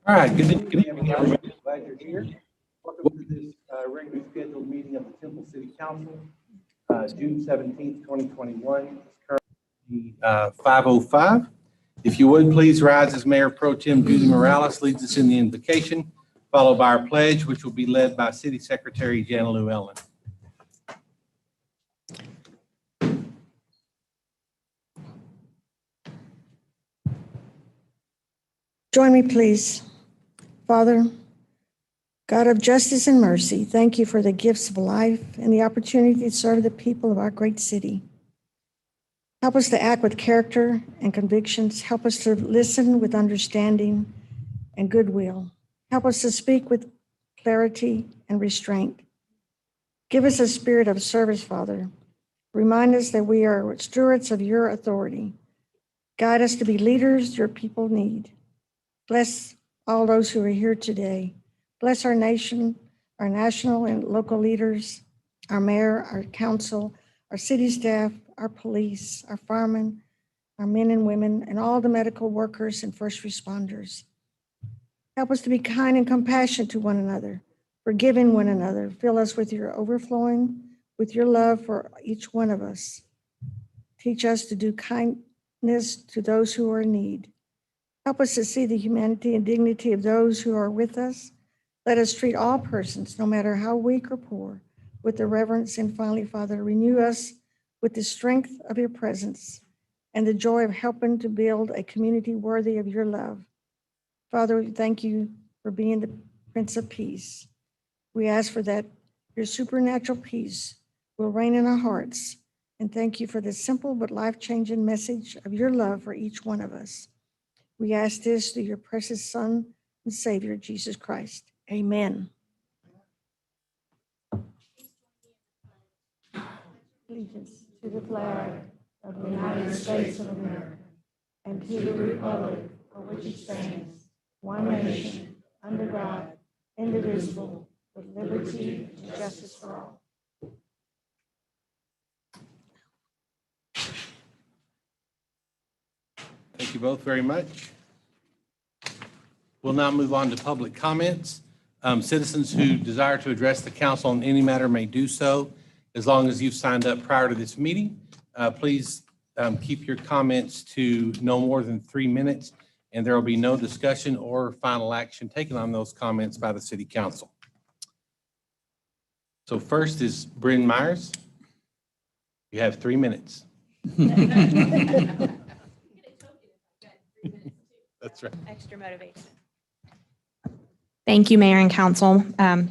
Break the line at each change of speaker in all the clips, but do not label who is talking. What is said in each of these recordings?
All right, good evening, everybody. Glad you're here. Welcome to this regularly scheduled meeting of the Temple City Council, June 17th, 2021. It's currently 5:05. If you would, please rise as Mayor Pro Tem Judy Morales leads us in the invocation, followed by our pledge, which will be led by City Secretary Jana Lou Ellen.
Join me, please. Father, God of justice and mercy, thank you for the gifts of life and the opportunity to serve the people of our great city. Help us to act with character and convictions. Help us to listen with understanding and goodwill. Help us to speak with clarity and restraint. Give us a spirit of service, Father. Remind us that we are stewards of your authority. Guide us to be leaders your people need. Bless all those who are here today. Bless our nation, our national and local leaders, our mayor, our council, our city staff, our police, our firemen, our men and women, and all the medical workers and first responders. Help us to be kind and compassionate to one another, forgiving one another. Fill us with your overflowing, with your love for each one of us. Teach us to do kindness to those who are in need. Help us to see the humanity and dignity of those who are with us. Let us treat all persons, no matter how weak or poor, with the reverence. And finally, Father, renew us with the strength of your presence and the joy of helping to build a community worthy of your love. Father, we thank you for being the Prince of Peace. We ask for that your supernatural peace will reign in our hearts. And thank you for the simple but life-changing message of your love for each one of us. We ask this through your precious Son and Savior, Jesus Christ. Amen. Allegiance to the flag of the United States of America and to the republic for which it stands, one nation, under God, indivisible, with liberty and justice for all.
Thank you both very much. We'll now move on to public comments. Citizens who desire to address the council on any matter may do so. As long as you've signed up prior to this meeting, please keep your comments to no more than 3 minutes, and there will be no discussion or final action taken on those comments by the city council. So first is Bryn Myers. You have 3 minutes. That's right.
Extra motivation. Thank you, Mayor and Council.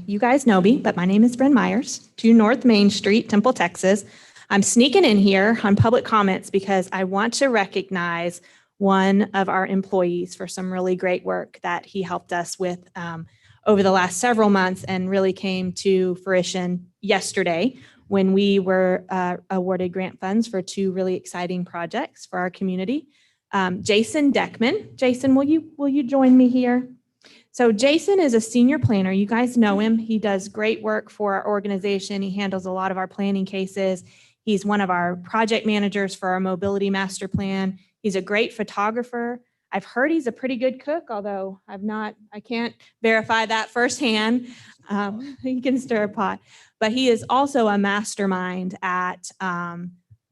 You guys know me, but my name is Bryn Myers, 2 North Main Street, Temple, Texas. I'm sneaking in here on public comments because I want to recognize one of our employees for some really great work that he helped us with over the last several months and really came to fruition yesterday when we were awarded grant funds for 2 really exciting projects for our community. Jason Deckman. Jason, will you join me here? So Jason is a senior planner. You guys know him. He does great work for our organization. He handles a lot of our planning cases. He's one of our project managers for our mobility master plan. He's a great photographer. I've heard he's a pretty good cook, although I can't verify that firsthand. He can stir a pot, but he is also a mastermind at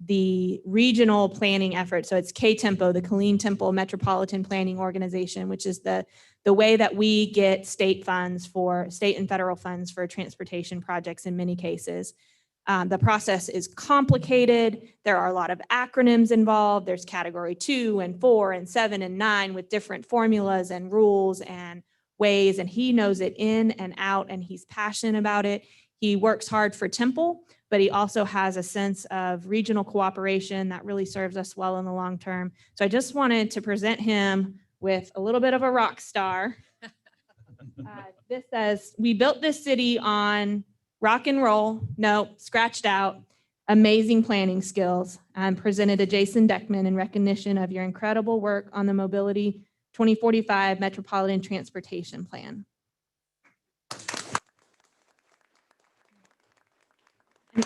the regional planning effort. So it's K-Tempo, the Killeen Temple Metropolitan Planning Organization, which is the way that we get state and federal funds for transportation projects in many cases. The process is complicated. There are a lot of acronyms involved. There's category 2 and 4 and 7 and 9 with different formulas and rules and ways, and he knows it in and out, and he's passionate about it. He works hard for Temple, but he also has a sense of regional cooperation that really serves us well in the long term. So I just wanted to present him with a little bit of a rock star. This says, "We built this city on rock and roll." No, scratched out. "Amazing planning skills." I'm presented to Jason Deckman in recognition of your incredible work on the Mobility 2045 Metropolitan Transportation Plan.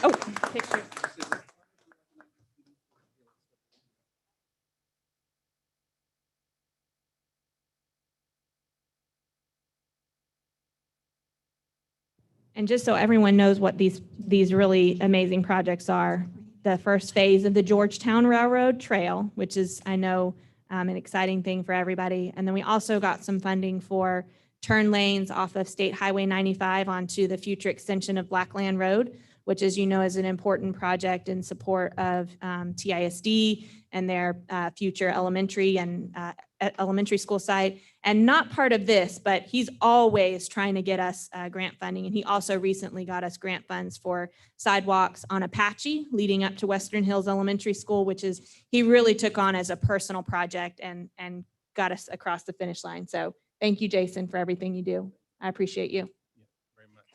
Oh, picture. And just so everyone knows what these really amazing projects are, the first phase of the Georgetown Railroad Trail, which is, I know, an exciting thing for everybody. And then we also got some funding for turn lanes off of State Highway 95 onto the future extension of Blackland Road, which, as you know, is an important project in support of TISD and their future elementary and elementary school site. And not part of this, but he's always trying to get us grant funding. And he also recently got us grant funds for sidewalks on Apache leading up to Western Hills Elementary School, which is, he really took on as a personal project and got us across the finish line. So thank you, Jason, for everything you do. I appreciate you.
Very much.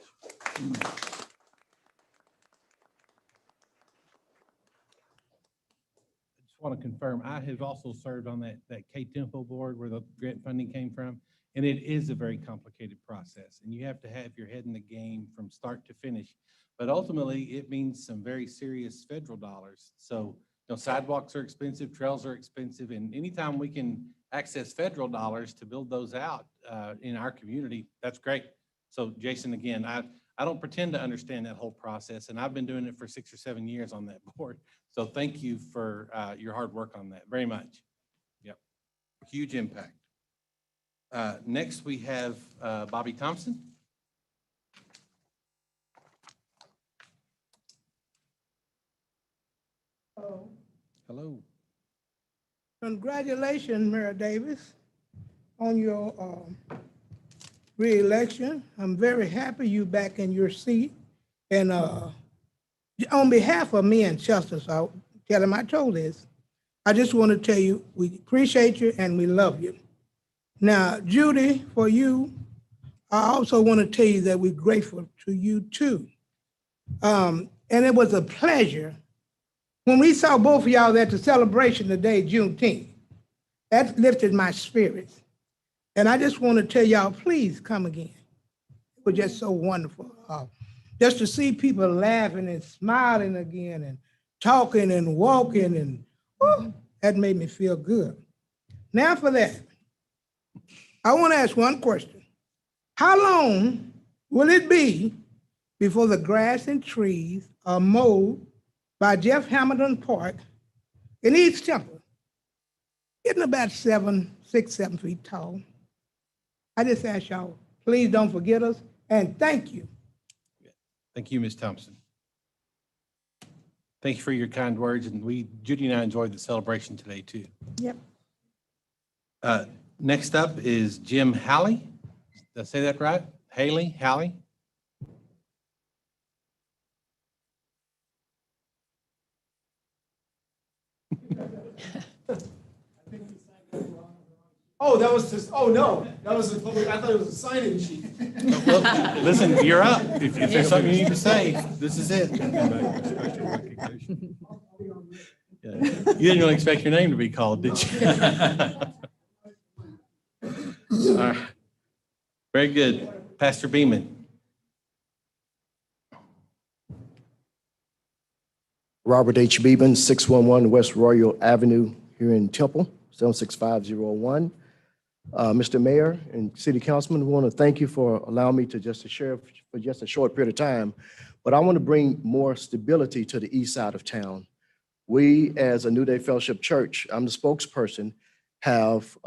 I just want to confirm, I have also served on that K-Tempo board where the grant funding came from, and it is a very complicated process, and you have to have your head in the game from start to finish. But ultimately, it means some very serious federal dollars. So, sidewalks are expensive, trails are expensive, and anytime we can access federal dollars to build those out in our community, that's great. So Jason, again, I don't pretend to understand that whole process, and I've been doing it for 6 or 7 years on that board. So thank you for your hard work on that, very much. Yep, huge impact. Next, we have Bobby Thompson. Hello.
Congratulations, Mayor Davis, on your re-election. I'm very happy you back in your seat. And on behalf of me and Chester, so I'll tell him I told this, I just want to tell you, we appreciate you and we love you. Now, Judy, for you, I also want to tell you that we're grateful to you too. And it was a pleasure when we saw both of y'all at the celebration today, Juneteenth. That lifted my spirits. And I just want to tell y'all, please come again. It was just so wonderful. Just to see people laughing and smiling again and talking and walking, and that made me feel good. Now for that, I want to ask one question. How long will it be before the grass and trees are mowed by Jeff Hamilton Park in East Temple, getting about 6, 7 feet tall? I just ask y'all, please don't forget us, and thank you.
Thank you, Ms. Thompson. Thank you for your kind words, and Judy and I enjoyed the celebration today too.
Yep.
Next up is Jim Halley. Did I say that right? Halley?
Oh, that was just, oh, no, that was a public, I thought it was a sign-in sheet.
Well, listen, you're up. If there's something you need to say, this is it. Yeah. You didn't really expect your name to be called, did you? All right. Very good. Pastor Beeman.
Robert H. Beeman, 611 West Royal Avenue here in Temple, 76501. Mr. Mayor and City Councilman, we want to thank you for allowing me to share for just a short period of time. But I want to bring more stability to the east side of town. We, as a New Day Fellowship Church, I'm the spokesperson, have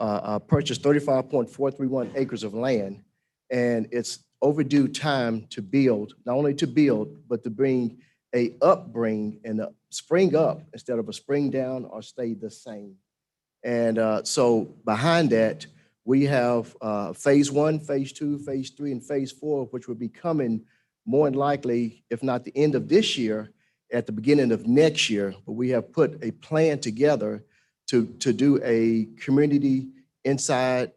purchased 35.431 acres of land, and it's overdue time to build, not only to build, but to bring a upbring and a spring up instead of a spring down or stay the same. And so behind that, we have phase 1, phase 2, phase 3, and phase 4, which will be coming more than likely, if not the end of this year, at the beginning of next year. But we have put a plan together to do a community inside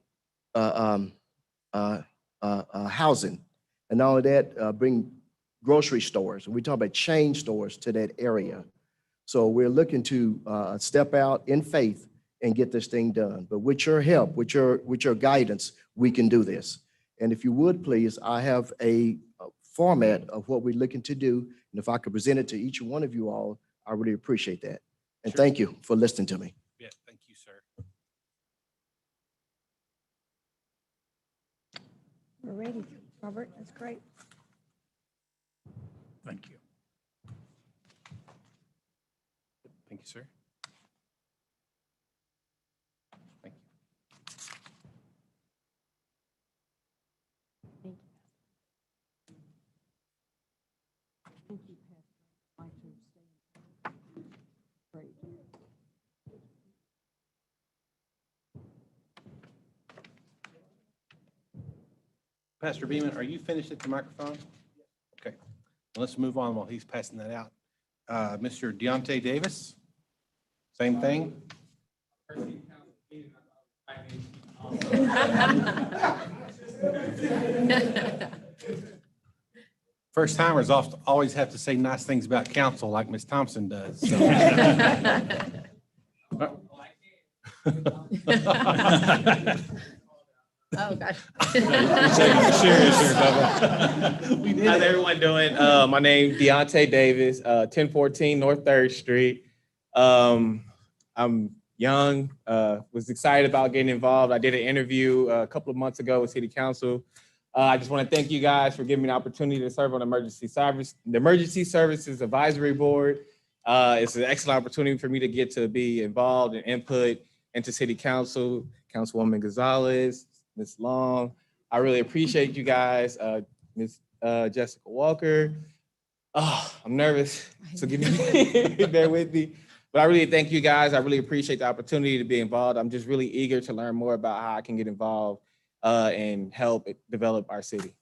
housing. And not only that, bring grocery stores. And we talk about chain stores to that area. So we're looking to step out in faith and get this thing done. But with your help, with your guidance, we can do this. And if you would, please, I have a format of what we're looking to do. And if I could present it to each one of you all, I really appreciate that. And
Sure.
Thank you for listening to me.
Yeah, thank you, sir.
We're ready, Robert. That's great.
Thank you.
Thank you, sir. Thank you. Pastor Beeman, are you finished at the microphone? Okay, let's move on while he's passing that out. Mr. Deontay Davis, same thing? First timers always have to say nice things about council like Ms. Thompson does. So.
Oh, gosh.
How's everyone doing? My name Deontay Davis, 1014 North 3rd Street. I'm young, was excited about getting involved. I did an interview a couple of months ago with City Council. I just want to thank you guys for giving me the opportunity to serve on the Emergency Services Advisory Board. It's an excellent opportunity for me to get to be involved and input into City Council, Councilwoman Gonzalez, Ms. Long. I really appreciate you guys. Ms. Jessica Walker. Oh, I'm nervous, so give me, bear with me. But I really thank you guys. I really appreciate the opportunity to be involved. I'm just really eager to learn more about how I can get involved and help develop our city.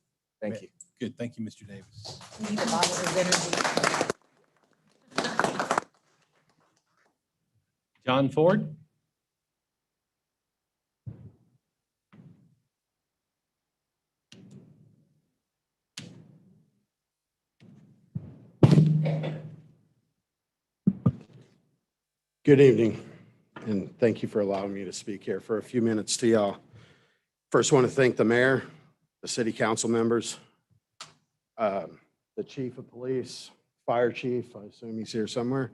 Thank you.
Good, thank you, Mr. Davis.
Need a bottle of energy.
John Ford?
Good evening, and thank you for allowing me to speak here for a few minutes to y'all. First, want to thank the mayor, the city council members, the chief of police, fire chief, I assume he's here somewhere.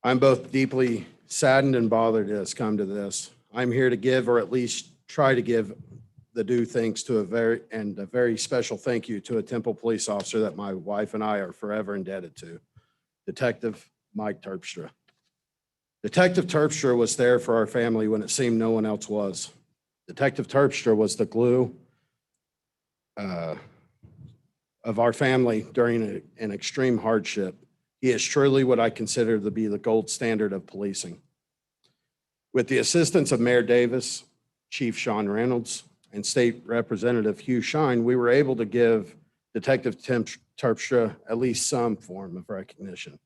I'm both deeply saddened and bothered it has come to this. I'm here to give, or at least try to give, the due thanks to a very special thank you to a Temple police officer that my wife and I are forever indebted to, Detective Mike Terpstra. Detective Terpstra was there for our family when it seemed no one else was. Detective Terpstra was the glue of our family during an extreme hardship. He is truly what I consider to be the gold standard of policing. With the assistance of Mayor Davis, Chief Sean Reynolds, and State Representative Hugh Shine, we were able to give Detective Terpstra at least some form of recognition.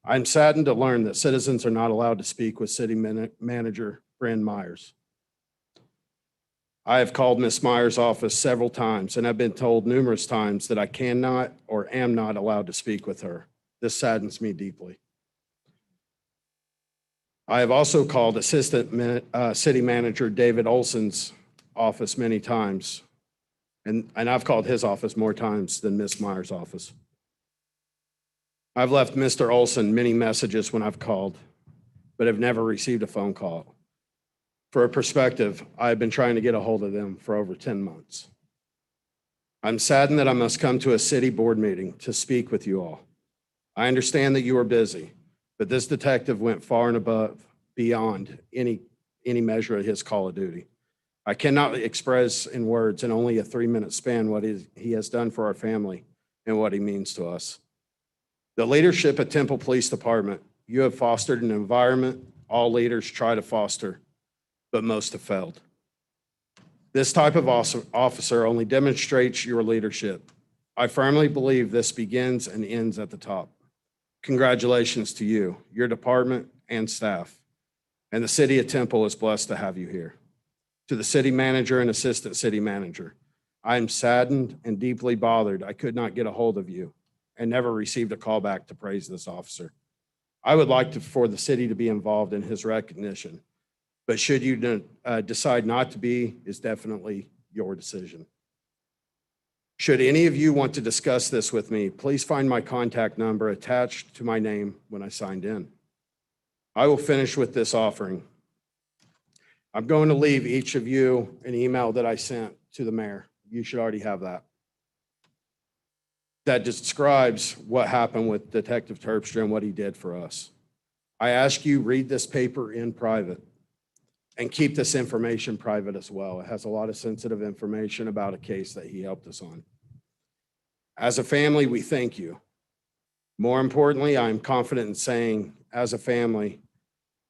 I'm saddened to learn that citizens are not allowed to speak with City Manager Bren Myers. I have called Ms. Myers' office several times and have been told numerous times that I cannot or am not allowed to speak with her. This saddens me deeply. I have also called Assistant City Manager David Olson's office many times, and I've called his office more times than Ms. Myers' office. I've left Mr. Olson many messages when I've called, but have never received a phone call. For a perspective, I've been trying to get a hold of them for over 10 months. I'm saddened that I must come to a city board meeting to speak with you all. I understand that you are busy, but this detective went far and above, beyond any measure of his call of duty. I cannot express in words in only a 3-minute span what he has done for our family and what he means to us. The leadership at Temple Police Department, you have fostered an environment all leaders try to foster, but most have failed. This type of officer only demonstrates your leadership. I firmly believe this begins and ends at the top. Congratulations to you, your department and staff, and the city of Temple is blessed to have you here. To the city manager and assistant city manager, I am saddened and deeply bothered I could not get a hold of you and never received a call back to praise this officer. I would like for the city to be involved in his recognition, but should you decide not to be, is definitely your decision. Should any of you want to discuss this with me, please find my contact number attached to my name when I signed in. I will finish with this offering. I'm going to leave each of you an email that I sent to the mayor. You should already have that. that describes what happened with Detective Terpstra and what he did for us. I ask you, read this paper in private and keep this information private as well. It has a lot of sensitive information about a case that he helped us on. As a family, we thank you. More importantly, I'm confident in saying, as a family,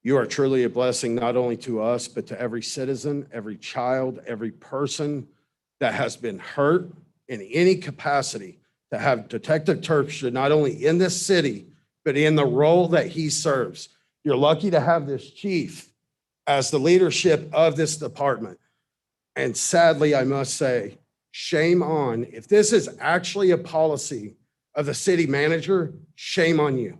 you are truly a blessing not only to us, but to every citizen, every child, every person that has been hurt in any capacity, to have Detective Terpstra not only in this city, but in the role that he serves. You're lucky to have this chief as the leadership of this department. And sadly, I must say, shame on, if this is actually a policy of the city manager, shame on you.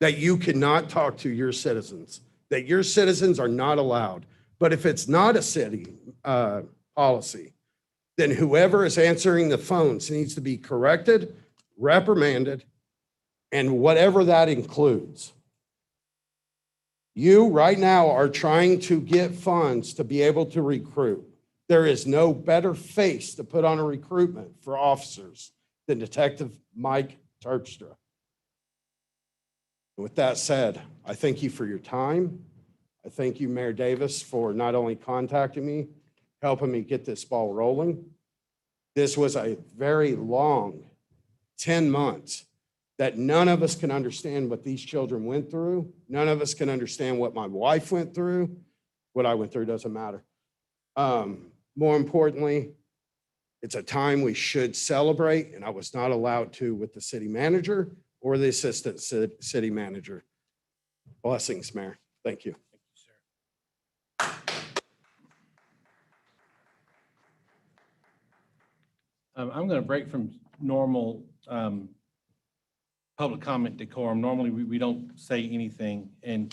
That you cannot talk to your citizens, that your citizens are not allowed. But if it's not a city policy, then whoever is answering the phones needs to be corrected, reprimanded, and whatever that includes. You right now are trying to get funds to be able to recruit. There is no better face to put on a recruitment for officers than Detective Mike Terpstra. With that said, I thank you for your time. I thank you, Mayor Davis, for not only contacting me, helping me get this ball rolling. This was a very long 10 months that none of us can understand what these children went through. None of us can understand what my wife went through. What I went through doesn't matter. More importantly, it's a time we should celebrate, and I was not allowed to with the city manager or the assistant city manager. Blessings, Mayor. Thank you.
I'm going to break from normal public comment decorum. Normally, we don't say anything. And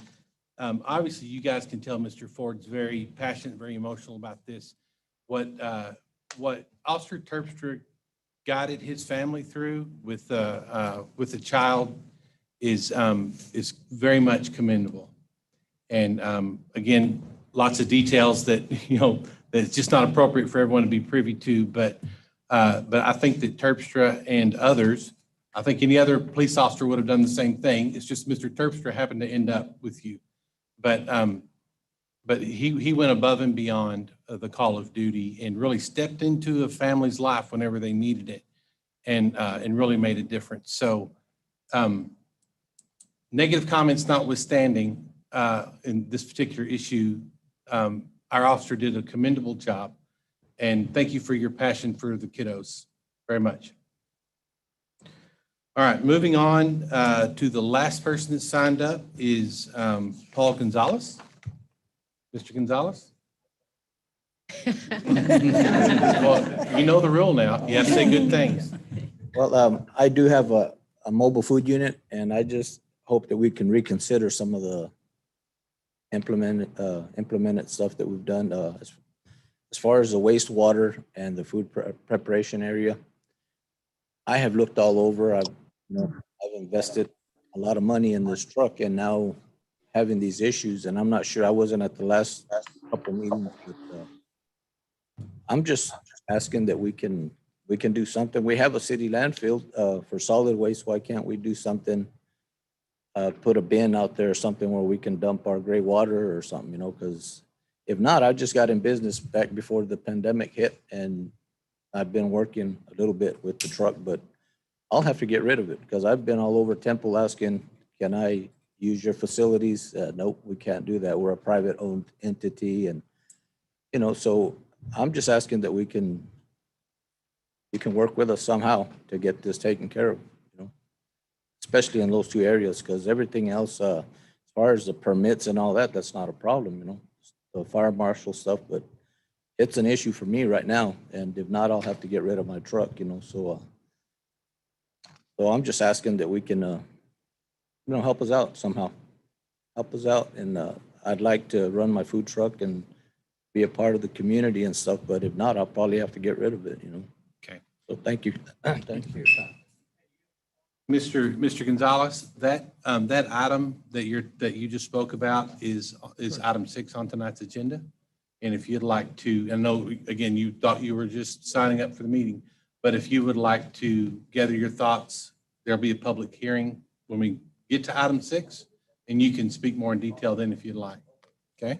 obviously, you guys can tell Mr. Ford's very passionate, very emotional about this. What Officer Terpstra guided his family through with a child is very much commendable. And again, lots of details that that it's just not appropriate for everyone to be privy to. But I think that Terpstra and others, I think any other police officer would have done the same thing. It's just Mr. Terpstra happened to end up with you. But he went above and beyond the call of duty and really stepped into a family's life whenever they needed it, and really made a difference. So negative comments notwithstanding, in this particular issue, our officer did a commendable job. And thank you for your passion for the kiddos very much. All right, moving on to the last person that signed up is Paul Gonzalez. Mr. Gonzalez? Well, you know the rule now. You have to say good things.
Well, I do have a mobile food unit, and I just hope that we can reconsider some of the implemented stuff that we've done. As far as the wastewater and the food preparation area, I have looked all over. I've invested a lot of money in this truck, and now having these issues, and I'm not sure, I wasn't at the last couple meetings, but I'm just asking that we can do something. We have a city landfill for solid waste. Why can't we do something? Put a bin out there or something where we can dump our gray water or something, because if not, I just got in business back before the pandemic hit, and I've been working a little bit with the truck, but I'll have to get rid of it because I've been all over Temple asking, can I use your facilities? Nope, we can't do that. We're a private owned entity. And, so I'm just asking that you can work with us somehow to get this taken care of, especially in those two areas, because everything else, as far as the permits and all that, that's not a problem, the fire marshal stuff, but it's an issue for me right now. And if not, I'll have to get rid of my truck, so I'm just asking that we can, help us out somehow. Help us out. And I'd like to run my food truck and be a part of the community and stuff, but if not, I'll probably have to get rid of it,
Okay.
So thank you. Thank you for your time.
Mr. Gonzalez, that item that you just spoke about is item 6 on tonight's agenda. And if you'd like to, I know, again, you thought you were just signing up for the meeting, But if you would like to gather your thoughts, there'll be a public hearing when we get to item 6, and you can speak more in detail then if you'd like. Okay?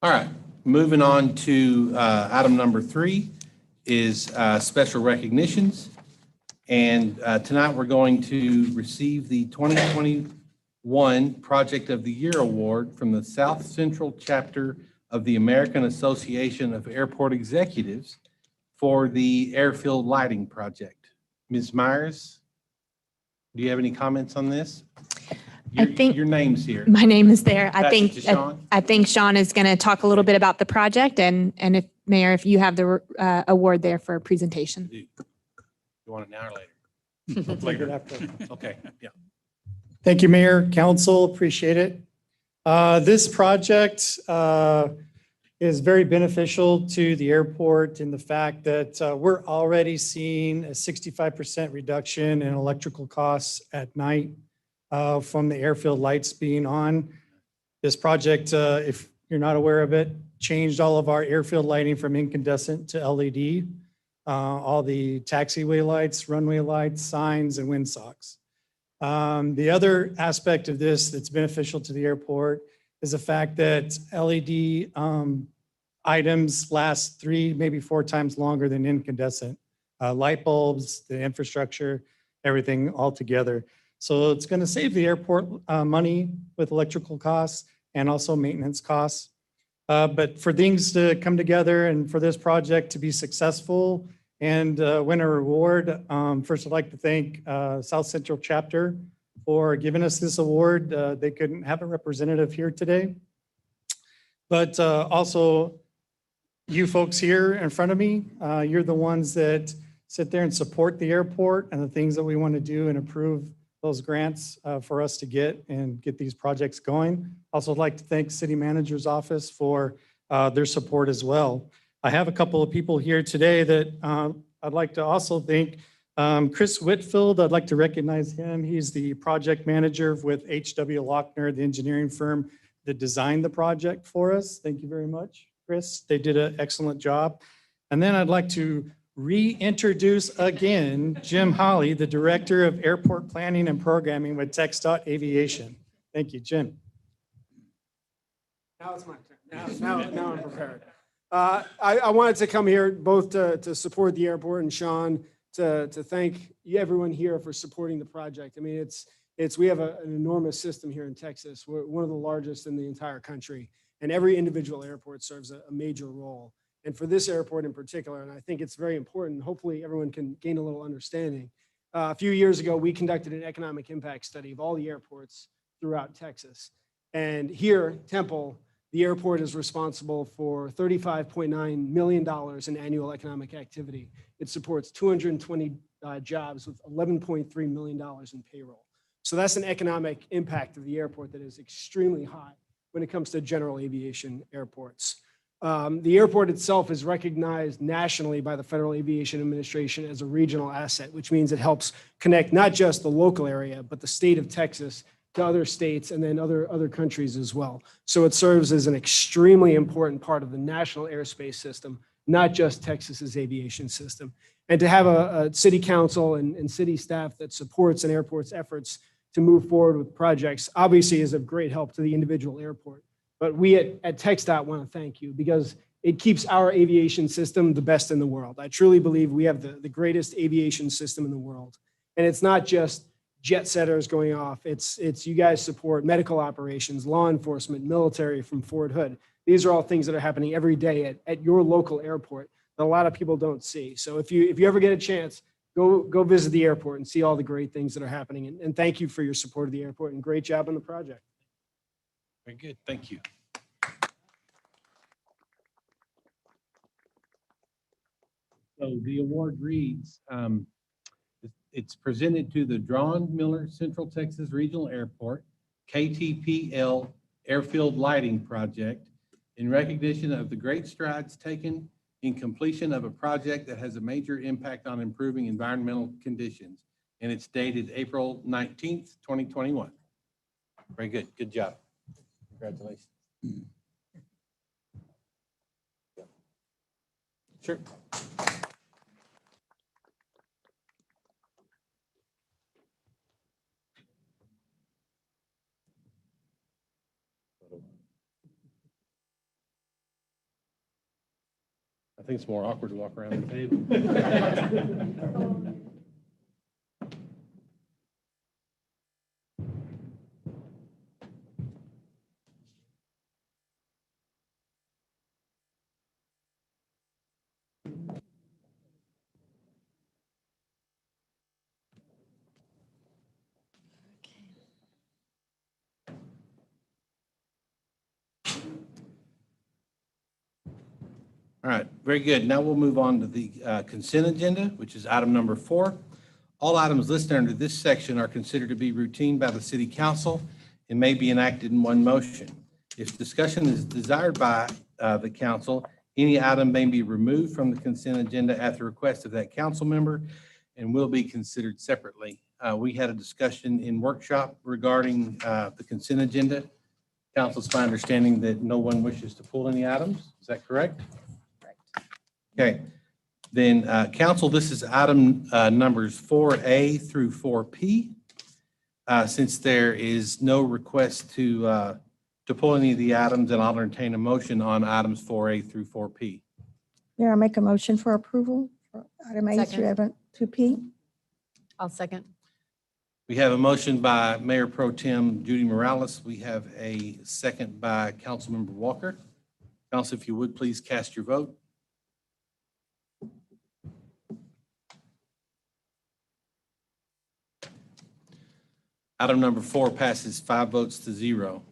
All right, moving on to item number 3 is special recognitions. And tonight we're going to receive the 2021 Project of the Year Award from the South Central Chapter of the American Association of Airport Executives for the Airfield Lighting Project. Ms. Myers, do you have any comments on this?
I think-
Your name's here.
My name is there.
Pass it to Sean.
I think Sean is going to talk a little bit about the project and if Mayor, if you have the award there for a presentation.
You want it now or later? Later. Okay, yeah.
Thank you, Mayor, Council, appreciate it. This project is very beneficial to the airport in the fact that we're already seeing a 65% reduction in electrical costs at night from the airfield lights being on. This project, if you're not aware of it, changed all of our airfield lighting from incandescent to LED. All the taxiway lights, runway lights, signs, and windsocks. The other aspect of this that's beneficial to the airport is the fact that LED items last 3, maybe 4 times longer than incandescent. Light bulbs, the infrastructure, everything all together. So it's going to save the airport money with electrical costs and also maintenance costs. But for things to come together and for this project to be successful and win a reward, first I'd like to thank South Central Chapter for giving us this award. They couldn't have a representative here today. But also you folks here in front of me, you're the ones that sit there and support the airport and the things that we want to do and approve those grants for us to get and get these projects going. Also, I'd like to thank City Manager's Office for their support as well. I have a couple of people here today that I'd like to also thank. Chris Whitfield, I'd like to recognize him. He's the project manager with H.W. Lochner, the engineering firm that designed the project for us. Thank you very much, Chris. They did an excellent job. And then I'd like to reintroduce again Jim Holly, the Director of Airport Planning and Programming with TxDOT Aviation. Thank you, Jim.
Now it's my turn. Now I'm prepared. I wanted to come here both to support the airport and Sean to thank everyone here for supporting the project. I mean, we have an enormous system here in Texas. We're one of the largest in the entire country, and every individual airport serves a major role. And for this airport in particular, and I think it's very important, hopefully everyone can gain a little understanding. A few years ago, we conducted an economic impact study of all the airports throughout Texas. And here, Temple, the airport is responsible for $35.9 million in annual economic activity. It supports 220 jobs with $11.3 million in payroll. So that's an economic impact of the airport that is extremely high when it comes to general aviation airports. The airport itself is recognized nationally by the Federal Aviation Administration as a regional asset, which means it helps connect not just the local area, but the state of Texas to other states and then other countries as well. So it serves as an extremely important part of the national airspace system, not just Texas's aviation system. And to have a city council and city staff that supports an airport's efforts to move forward with projects obviously is of great help to the individual airport. But we at TxDOT want to thank you because it keeps our aviation system the best in the world. I truly believe we have the greatest aviation system in the world. And it's not just jet setters going off. It's you guys support medical operations, law enforcement, military from Fort Hood. These are all things that are happening every day at your local airport that a lot of people don't see. So if you ever get a chance, go visit the airport and see all the great things that are happening. And thank you for your support of the airport and great job on the project.
Very good, thank you. So the award reads, it's presented to the Drawn Miller Central Texas Regional Airport, KTPL Airfield Lighting Project, in recognition of the great strides taken in completion of a project that has a major impact on improving environmental conditions. And it's dated April 19th, 2021. Very good, good job. Congratulations. Sure. I think it's more awkward to walk around the table. All right, very good. Now we'll move on to the consent agenda, which is item number 4. All items listed under this section are considered to be routine by the city council and may be enacted in one motion. If discussion is desired by the council, any item may be removed from the consent agenda at the request of that council member and will be considered separately. We had a discussion in workshop regarding the consent agenda. Council's my understanding that no one wishes to pull any items. Is that correct? Okay, then council, this is item numbers 4A through 4P. Since there is no request to pull any of the items, then I'll entertain a motion on items 4A through 4P.
Mayor, I make a motion for approval for item A through
Second.
2P.
I'll second.
We have a motion by Mayor Pro Tem Judy Morales. We have a second by Councilmember Walker. Council, if you would, please cast your vote. Item number 4 passes 5 votes to 0.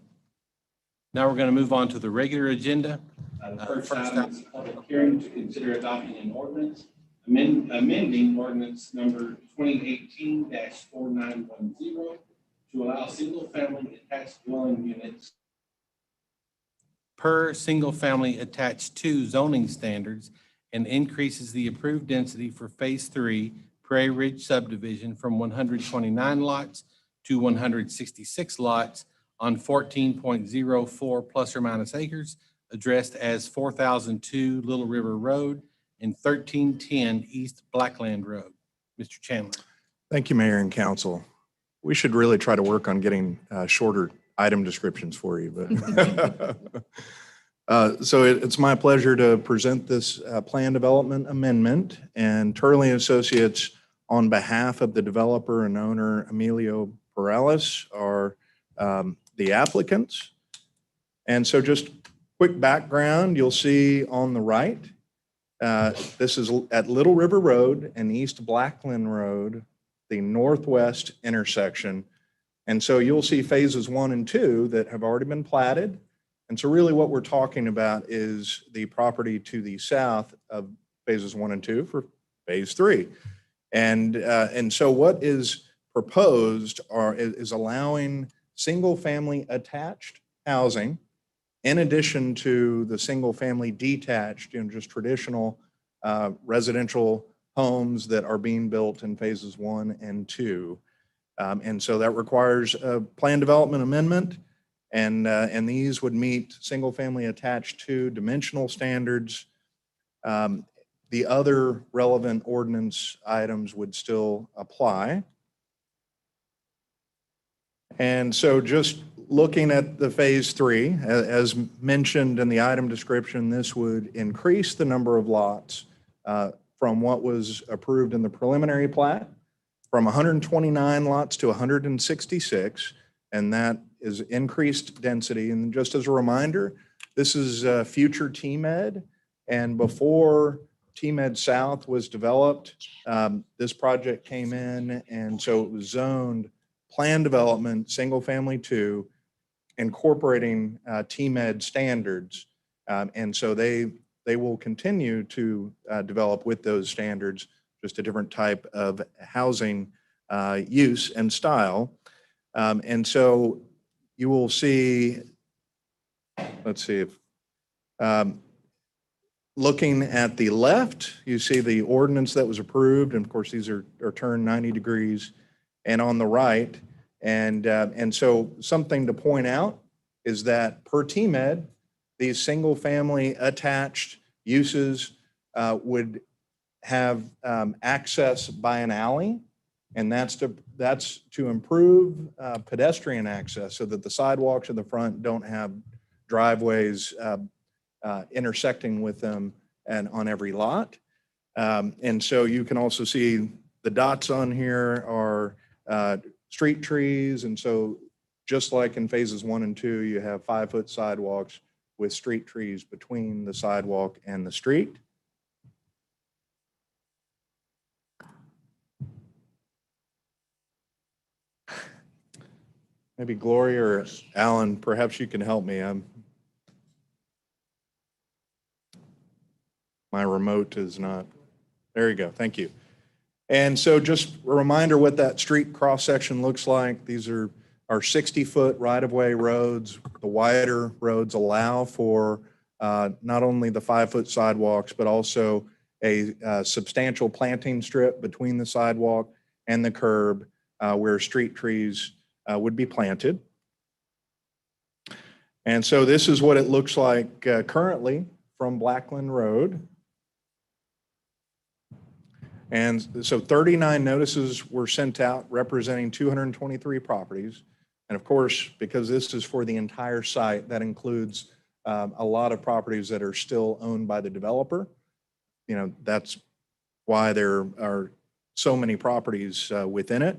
Now we're going to move on to the regular agenda. The first item is a public hearing to consider adopting an ordinance, amending ordinance number 2018-4910 to allow single-family attached dwelling units per single-family attached to zoning standards and increases the approved density for Phase 3 Prairie Ridge subdivision from 129 lots to 166 lots on 14.04 plus or minus acres, addressed as 4002 Little River Road and 1310 East Blackland Road. Mr. Chandler.
Thank you, Mayor and Council. We should really try to work on getting shorter item descriptions for you. But so it's my pleasure to present this plan development amendment, and Turley Associates, on behalf of the developer and owner Emilio Perales, are the applicants. And so just quick background, you'll see on the right, this is at Little River Road and East Blackland Road, the northwest intersection. And so you'll see phases 1 and 2 that have already been platted. And so really what we're talking about is the property to the south of phases 1 and 2 for phase 3. And so what is proposed is allowing single-family attached housing in addition to the single-family detached, just traditional residential homes that are being built in phases 1 and 2. And so that requires a plan development amendment, and these would meet single-family attached to dimensional standards. The other relevant ordinance items would still apply. And so just looking at the phase 3, as mentioned in the item description, this would increase the number of lots from what was approved in the preliminary plat from 129 lots to 166, and that is increased density. And just as a reminder, this is future TMED, and before TMED South was developed, this project came in, and so it was zoned plan development, single family 2, incorporating TMED standards. And so they will continue to develop with those standards, just a different type of housing use and style. And so you will see, let's see if, looking at the left, you see the ordinance that was approved. And of course, these are turned 90 degrees. And on the right, and so something to point out is that per TMED, these single family attached uses would have access by an alley. And that's to improve pedestrian access so that the sidewalks in the front don't have driveways intersecting with them and on every lot. And so you can also see the dots on here are street trees. And so just like in phases 1 and 2, you have 5-foot sidewalks with street trees between the sidewalk and the street. Maybe Gloria or Alan, perhaps you can help me. My remote is not, there you go, thank you. And so just a reminder what that street cross-section looks like. These are 60-foot right-of-way roads. The wider roads allow for not only the 5-foot sidewalks, but also a substantial planting strip between the sidewalk and the curb where street trees would be planted. And so this is what it looks like currently from Blackland Road. And so 39 notices were sent out representing 223 properties. And of course, because this is for the entire site, that includes a lot of properties that are still owned by the developer. You know, that's why there are so many properties within it.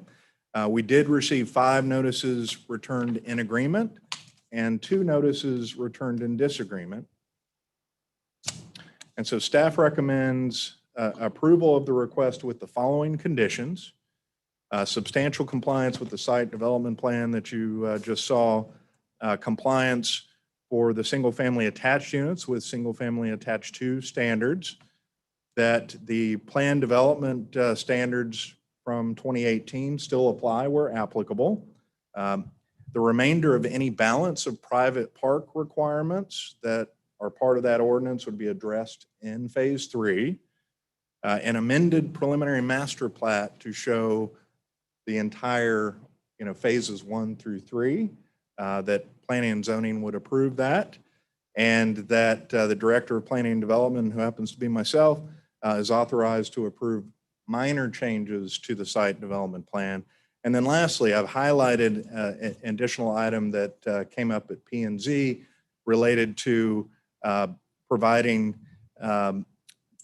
We did receive 5 notices returned in agreement and 2 notices returned in disagreement. And so staff recommends approval of the request with the following conditions: substantial compliance with the site development plan that you just saw, compliance for the single-family attached units with single-family attached to standards, that the plan development standards from 2018 still apply where applicable. The remainder of any balance of private park requirements that are part of that ordinance would be addressed in phase 3. An amended preliminary master plat to show the entire, phases 1 through 3, that planning and zoning would approve that, and that the director of planning and development, who happens to be myself, is authorized to approve minor changes to the site development plan. And then lastly, I've highlighted an additional item that came up at P&Z related to providing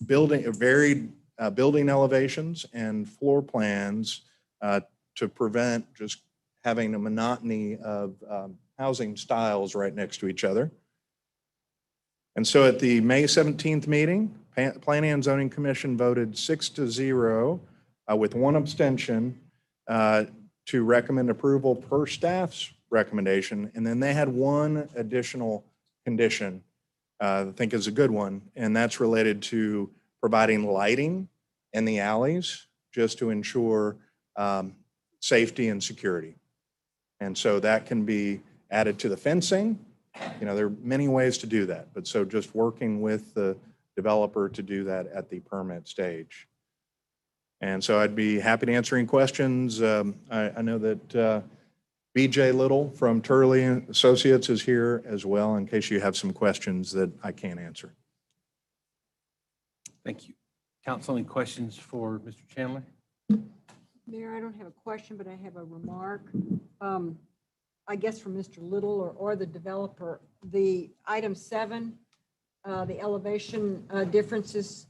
varied building elevations and floor plans to prevent just having a monotony of housing styles right next to each other. And so at the May 17th meeting, Planning and Zoning Commission voted 6-0 with 1 abstention to recommend approval per staff's recommendation. And then they had 1 additional condition I think is a good one, and that's related to providing lighting in the alleys just to ensure safety and security. And so that can be added to the fencing. There are many ways to do that, but so just working with the developer to do that at the permit stage. And so I'd be happy to answer any questions. I know that BJ Little from Turley Associates is here as well in case you have some questions that I can't answer.
Thank you. Council, any questions for Mr. Chandler?
Mayor, I don't have a question, but I have a remark. I guess for Mr. Little or the developer, the item 7, the elevation differences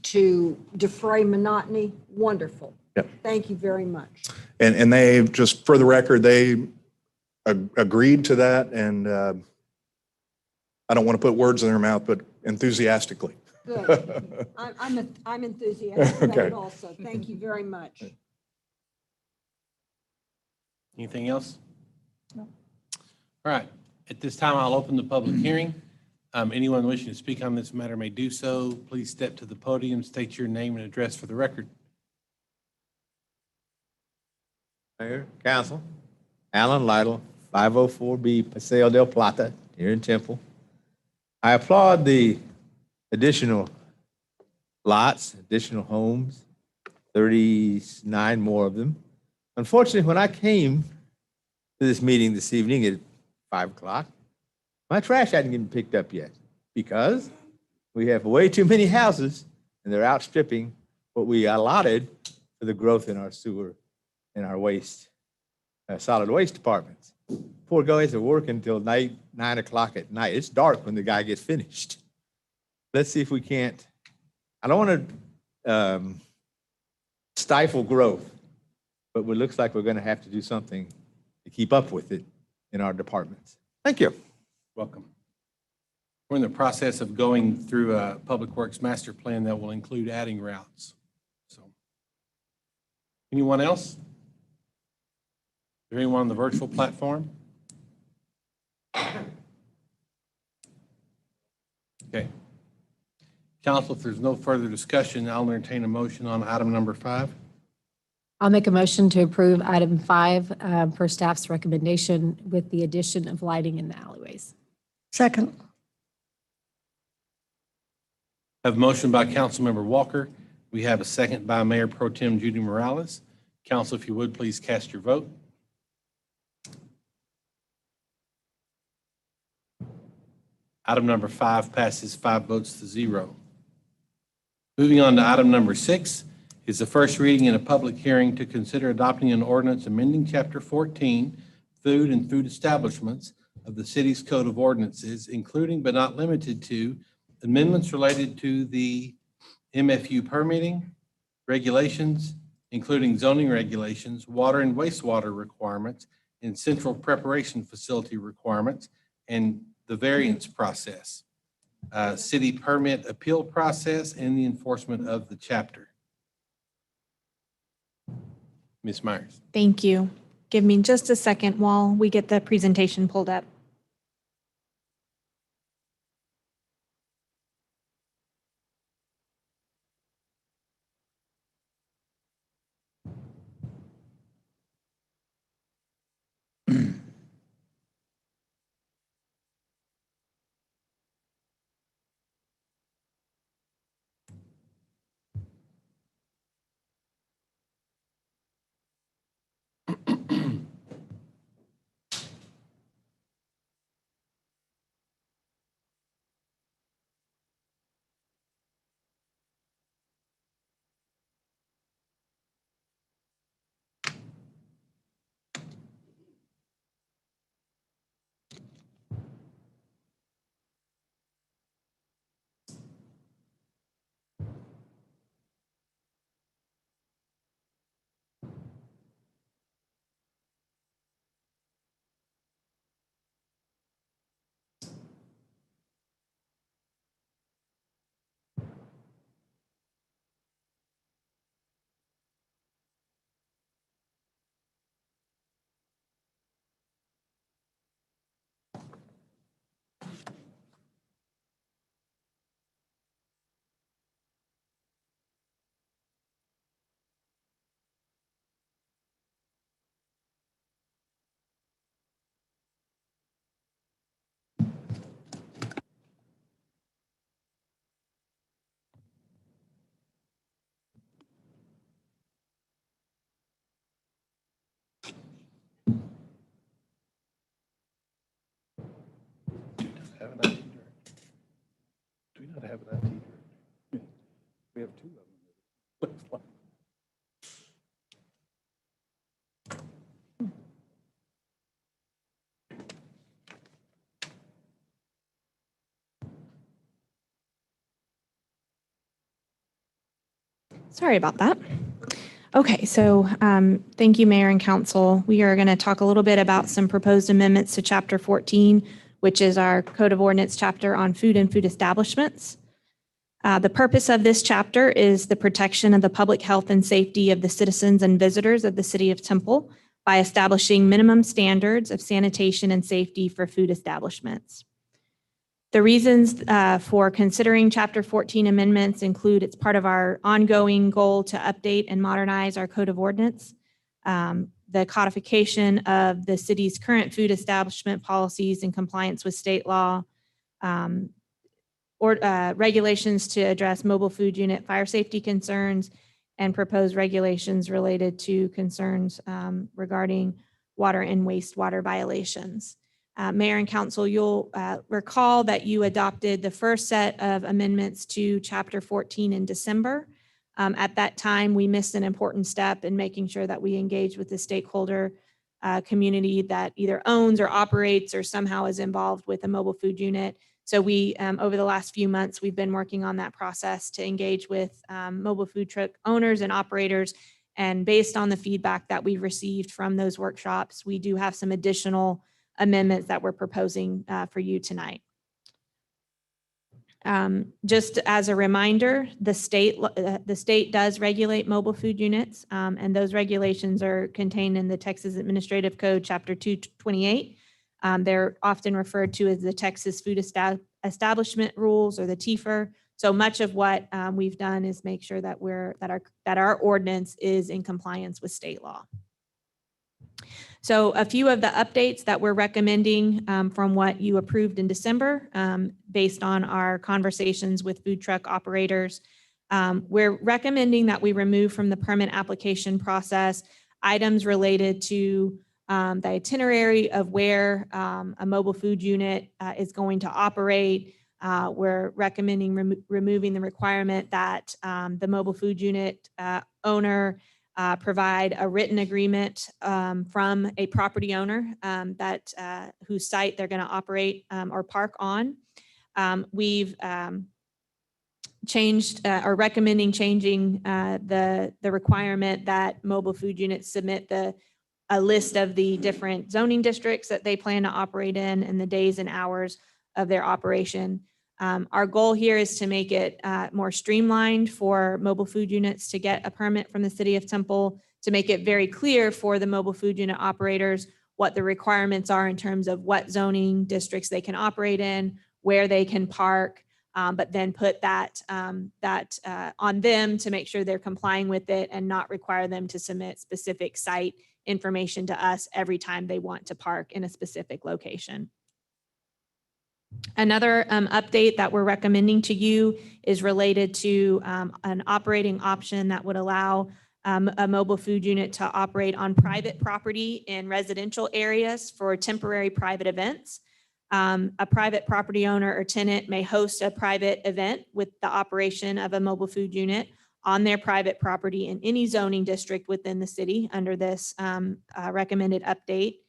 to defray monotony, wonderful.
Yep.
Thank you very much.
And they, just for the record, they agreed to that, and I don't want to put words in their mouth, but enthusiastically.
Good. I'm enthusiastic about
Okay.
it also. Thank you very much.
Anything else? No. All right. At this time, I'll open the public hearing. Anyone wishing to speak on this matter may do so. Please step to the podium, state your name and address for the record.
Mayor, Council, Alan Lytle, 504B Paseo del Plata, here in Temple. I applaud the additional lots, additional homes, 39 more of them. Unfortunately, when I came to this meeting this evening at 5 o'clock, my trash hadn't been picked up yet because We have way too many houses and they're outstripping what we allotted for the growth in our sewer and our waste, solid waste departments. Poor guys are working until 9 o'clock at night. It's dark when the guy gets finished. Let's see if we can't, I don't want to stifle growth, but it looks like we're going to have to do something to keep up with it in our departments. Thank you.
Welcome. We're in the process of going through a Public Works Master Plan that will include adding routes. So, anyone else? Is there anyone on the virtual platform? Okay. Council, if there's no further discussion, I'll entertain a motion on item number 5.
I'll make a motion to approve item 5 per staff's recommendation with the addition of lighting in the alleyways.
Second.
Have a motion by Councilmember Walker. We have a second by Mayor Pro Tem Judy Morales. Council, if you would, please cast your vote. Item number 5 passes 5 votes to 0. Moving on to item number 6 is the first reading in a public hearing to consider adopting an ordinance amending Chapter 14, Food and Food Establishments of the city's Code of Ordinances, including but not limited to amendments related to the MFU permitting, regulations, including zoning regulations, water and wastewater requirements, and central preparation facility requirements, and the variance process, city permit appeal process, and the enforcement of the chapter. Ms. Myers.
Thank you. Give me just a second while we get the presentation pulled up.
Have an IT director? Do we not have an IT director? We have 2 of them.
Sorry about that. Okay, so thank you, Mayor and Council. We are going to talk a little bit about some proposed amendments to Chapter 14, which is our Code of Ordinance chapter on food and food establishments. The purpose of this chapter is the protection of the public health and safety of the citizens and visitors of the City of Temple by establishing minimum standards of sanitation and safety for food establishments. The reasons for considering Chapter 14 amendments include it's part of our ongoing goal to update and modernize our Code of Ordinance, the codification of the city's current food establishment policies in compliance with state law, regulations to address mobile food unit fire safety concerns, and proposed regulations related to concerns regarding water and wastewater violations. Mayor and council, you'll recall that you adopted the first set of amendments to Chapter 14 in December. At that time, we missed an important step in making sure that we engage with the stakeholder community that either owns or operates or somehow is involved with a mobile food unit. So we, over the last few months, we've been working on that process to engage with mobile food truck owners and operators. And based on the feedback that we've received from those workshops, we do have some additional amendments that we're proposing for you tonight. Just as a reminder, the state does regulate mobile food units, and those regulations are contained in the Texas Administrative Code, Chapter 228. They're often referred to as the Texas Food Establishment Rules, or the TFER. So much of what we've done is make sure that our ordinance is in compliance with state law. So a few of the updates that we're recommending from what you approved in December, based on our conversations with food truck operators. We're recommending that we remove from the permit application process items related to the itinerary of where a mobile food unit is going to operate. We're recommending removing the requirement that the mobile food unit owner provide a written agreement from a property owner that whose site they're going to operate or park on. We've changed or recommending changing the requirement that mobile food units submit a list of the different zoning districts that they plan to operate in and the days and hours of their operation. Our goal here is to make it more streamlined for mobile food units to get a permit from the City of Temple, to make it very clear for the mobile food unit operators what the requirements are in terms of what zoning districts they can operate in, where they can park, but then put that on them to make sure they're complying with it and not require them to submit specific site information to us every time they want to park in a specific location. Another update that we're recommending to you is related to an operating option that would allow a mobile food unit to operate on private property in residential areas for temporary private events. A private property owner or tenant may host a private event with the operation of a mobile food unit on their private property in any zoning district within the city under this recommended update.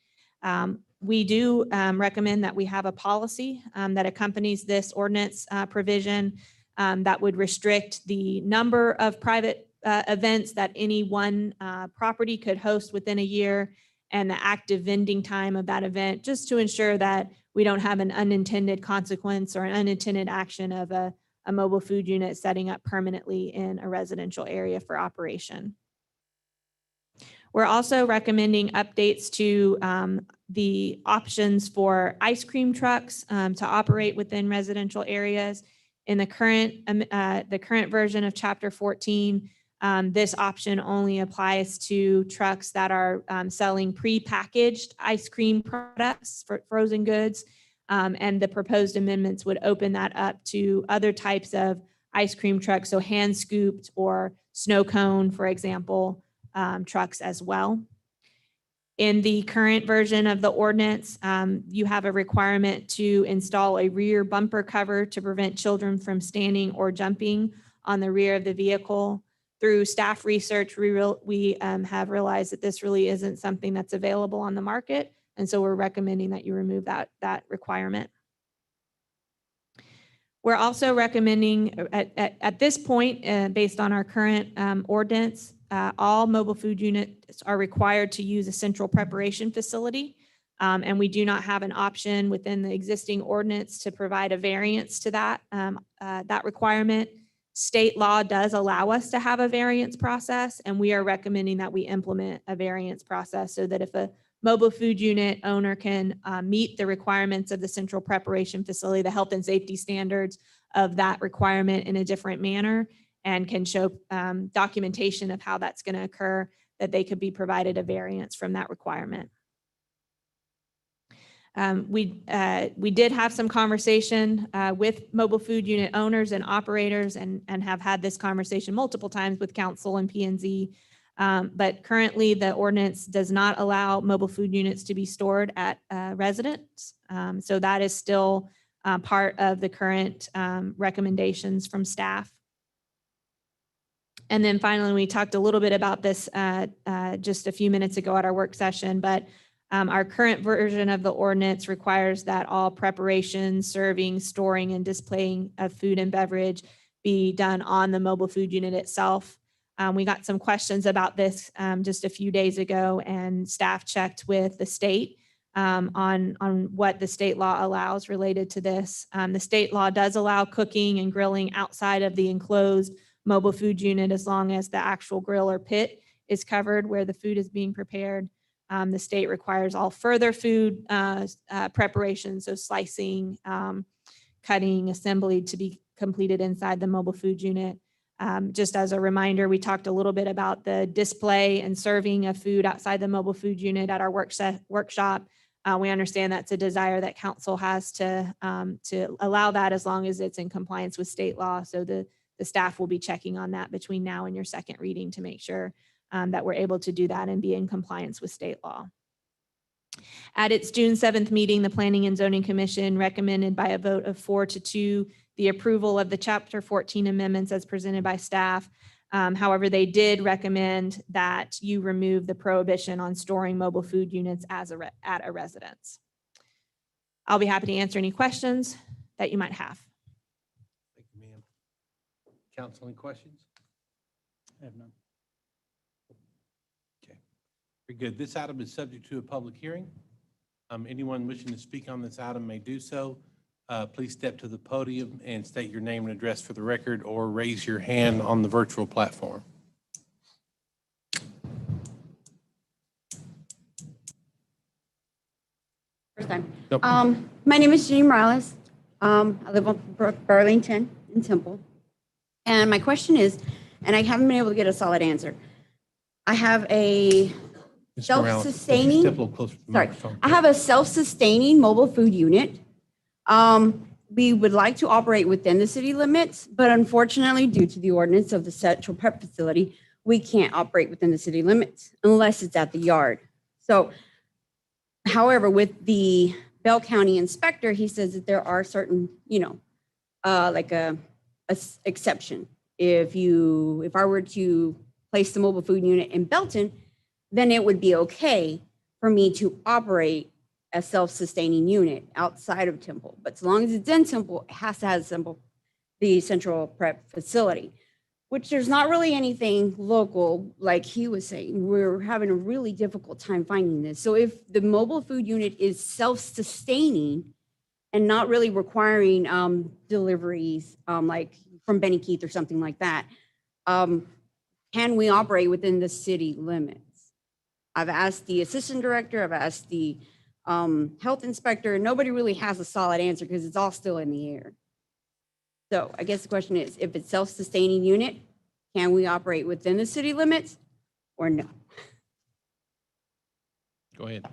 We do recommend that we have a policy that accompanies this ordinance provision that would restrict the number of private events that any one property could host within a year and the active vending time of that event, just to ensure that we don't have an unintended consequence or an unintended action of a mobile food unit setting up permanently in a residential area for operation. We're also recommending updates to the options for ice cream trucks to operate within residential areas. In the current version of Chapter 14, this option only applies to trucks that are selling pre-packaged ice cream products for frozen goods. And the proposed amendments would open that up to other types of ice cream trucks, so hand scooped or snow cone, for example, trucks as well. In the current version of the ordinance, you have a requirement to install a rear bumper cover to prevent children from standing or jumping on the rear of the vehicle. Through staff research, we have realized that this really isn't something that's available on the market. And so we're recommending that you remove that requirement. We're also recommending at this point, based on our current ordinance, all mobile food units are required to use a central preparation facility. And we do not have an option within the existing ordinance to provide a variance to that requirement. State law does allow us to have a variance process, and we are recommending that we implement a variance process so that if a mobile food unit owner can meet the requirements of the central preparation facility, the health and safety standards of that requirement in a different manner, and can show documentation of how that's going to occur, that they could be provided a variance from that requirement. We did have some conversation with mobile food unit owners and operators and have had this conversation multiple times with council and P&Z But currently, the ordinance does not allow mobile food units to be stored at residents. So that is still part of the current recommendations from staff. And then finally, we talked a little bit about this just a few minutes ago at our work session, but our current version of the ordinance requires that all preparation, serving, storing, and displaying of food and beverage be done on the mobile food unit itself. We got some questions about this just a few days ago, and staff checked with the state on what the state law allows related to this. The state law does allow cooking and grilling outside of the enclosed mobile food unit as long as the actual grill or pit is covered where the food is being prepared. The state requires all further food preparation, so slicing, cutting, assembly to be completed inside the mobile food unit. Just as a reminder, we talked a little bit about the display and serving of food outside the mobile food unit at our workshop. We understand that's a desire that council has to allow that as long as it's in compliance with state law. So the staff will be checking on that between now and your second reading to make sure that we're able to do that and be in compliance with state law. At its June 7th meeting, the Planning and Zoning Commission recommended by a vote of 4-2 the approval of the Chapter 14 amendments as presented by staff. However, they did recommend that you remove the prohibition on storing mobile food units at a residence. I'll be happy to answer any questions that you might have.
Thank you, ma'am. Council, any questions?
I have none.
Okay, very good. This item is subject to a public hearing. Anyone wishing to speak on this item may do so. Please step to the podium and state your name and address for the record, or raise your hand on the virtual platform.
First time.
Nope.
My name is Jeannie Morales. I live on Burlington in Temple. And my question is, and I haven't been able to get a solid answer. I have a
Ms. Morales,
self-sustaining,
step a little closer to the
sorry,
microphone.
I have a self-sustaining mobile food unit. We would like to operate within the city limits, but unfortunately, due to the ordinance of the Central Prep Facility, we can't operate within the city limits unless it's at the yard. So, however, with the Bell County inspector, he says that there are certain, like a exception. If I were to place the mobile food unit in Belton, then it would be okay for me to operate a self-sustaining unit outside of Temple. But as long as it's in Temple, it has to have the Central Prep Facility, which there's not really anything local, like he was saying. We're having a really difficult time finding this. So if the mobile food unit is self-sustaining and not really requiring deliveries, like from Benny Keith or something like that, can we operate within the city limits? I've asked the assistant director, I've asked the health inspector, and nobody really has a solid answer because it's all still in the air. So I guess the question is, if it's self-sustaining unit, can we operate within the city limits or no?
Go ahead.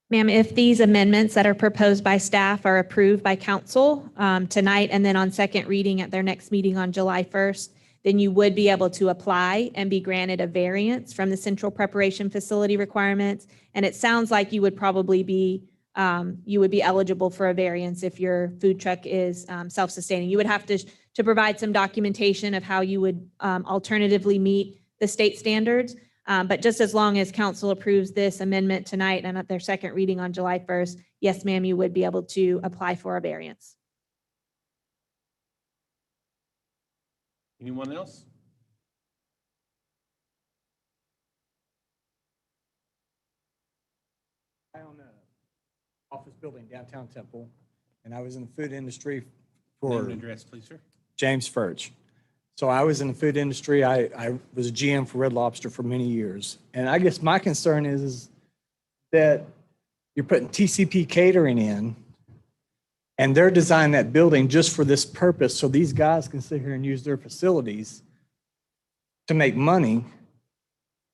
Ma'am, if these amendments that are proposed by staff are approved by council tonight and then on second reading at their next meeting on July 1st, then you would be able to apply and be granted a variance from the central preparation facility requirements. And it sounds like you would probably be eligible for a variance if your food truck is self-sustaining. You would have to provide some documentation of how you would alternatively meet the state standards. But just as long as council approves this amendment tonight and at their second reading on July 1st, yes, ma'am, you would be able to apply for a variance.
Anyone else?
I own an office building downtown Temple, and I was in the food industry for
Name and address, please, sir.
James Furch. So I was in the food industry. I was a GM for Red Lobster for many years. And I guess my concern is that you're putting TCP catering in, and they're designing that building just for this purpose, so these guys can sit here and use their facilities to make money.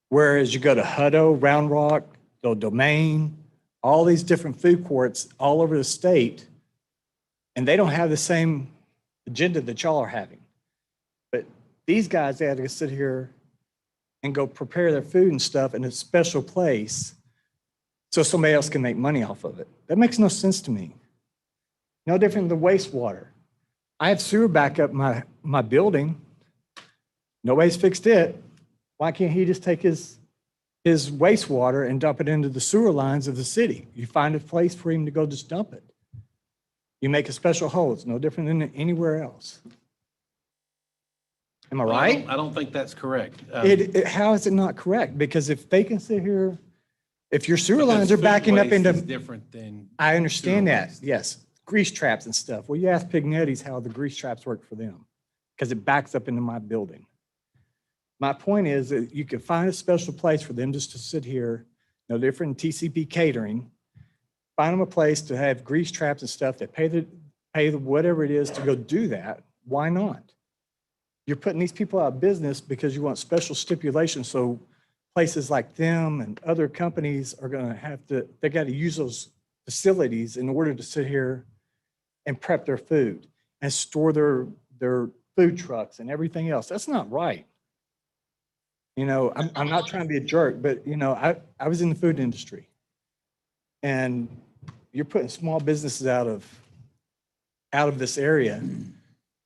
Whereas you go to Hutto, Round Rock, the Domain, all these different food courts all over the state, and they don't have the same agenda that y'all are having. But These guys, they had to sit here and go prepare their food and stuff in a special place so somebody else can make money off of it. That makes no sense to me. No different than the wastewater. I have sewer back up my building. Nobody's fixed it. Why can't he just take his wastewater and dump it into the sewer lines of the city? You find a place for him to go just dump it. You make a special hole. It's no different than anywhere else. Am I right?
I don't think that's correct.
How is it not correct? Because if they can sit here, if your sewer
Because
lines are
food
backing up
waste
into.
is different than.
I understand
sewer
that,
waste.
yes. Grease traps and stuff. Well, you ask Pignetti's how the grease traps work for them, because it backs up into my building. My point is that you can find a special place for them just to sit here, no different than TCP catering. Find them a place to have grease traps and stuff that pay the whatever it is to go do that. Why not? You're putting these people out of business because you want special stipulations. So places like them and other companies are going to have to, they got to use those facilities in order to sit here and prep their food and store their food trucks and everything else. That's not right. You know, I'm not trying to be a jerk, but you know, I was in the food industry, and you're putting small businesses out of this area.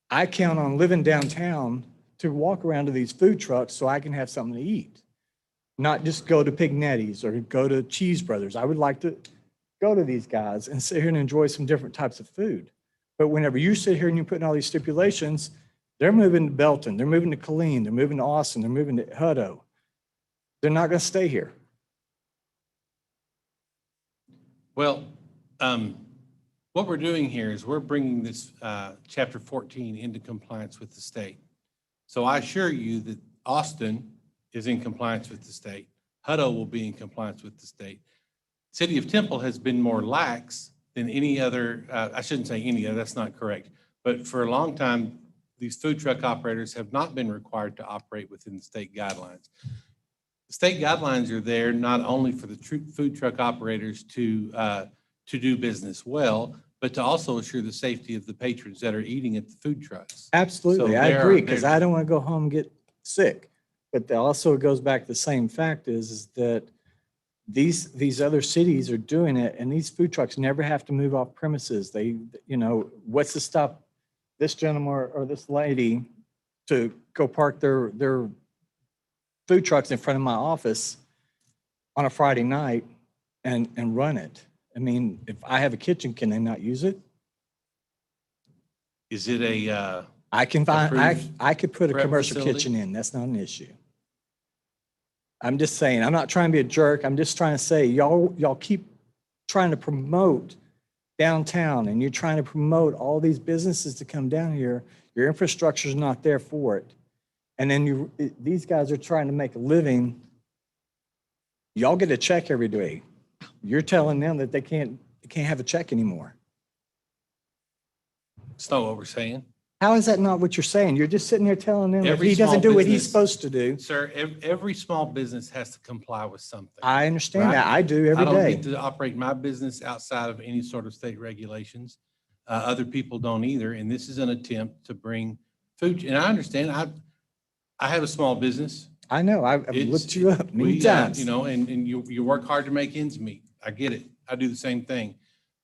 I count on living downtown to walk around to these food trucks so I can have something to eat, not just go to Pignetti's or go to Cheese Brothers. I would like to go to these guys and sit here and enjoy some different types of food. But whenever you sit here and you're putting all these stipulations, they're moving to Belton, they're moving to Killeen, they're moving to Austin, they're moving to Hutto. They're not going to stay here.
Well, what we're doing here is we're bringing this Chapter 14 into compliance with the state. So I assure you that Austin is in compliance with the state. Hutto will be in compliance with the state. City of Temple has been more lax than any other, I shouldn't say any other, that's not correct. But for a long time, these food truck operators have not been required to operate within the state guidelines. The state guidelines are there not only for the food truck operators to do business well, but to also assure the safety of the patrons that are eating at the food trucks.
Absolutely,
So
I
they're-
agree, because
they're-
I don't want to go home and get sick. But also it goes back to the same fact is that these other cities are doing it, and these food trucks never have to move off premises. They, you know, what's to stop this gentleman or this lady to go park their food trucks in front of my office on a Friday night and run it? I mean, if I have a kitchen, can they not use it?
Is it a,
I can find,
approved
I could put a
prep
commercial
facility?
kitchen in. That's not an issue. I'm just saying, I'm not trying to be a jerk. I'm just trying to say, y'all keep trying to promote downtown, and you're trying to promote all these businesses to come down here. Your infrastructure is not there for it. And then these guys are trying to make a living. Y'all get a check every day. You're telling them that they can't have a check anymore.
it's not what we're saying.
How is that not what you're saying? You're just sitting there telling them that
Every
he doesn't
small
do what he's
business-
supposed to do.
Sir, every small business has to comply with something.
I understand
Right.
that. I do every
I don't
day.
get to operate my business outside of any sort of state regulations. Other people don't either, and this is an attempt to bring food. And I understand, I have a small business.
I know. I've
It's-
looked you up many
We,
times.
You know, and you work hard to make ends meet. I get it. I do the same thing,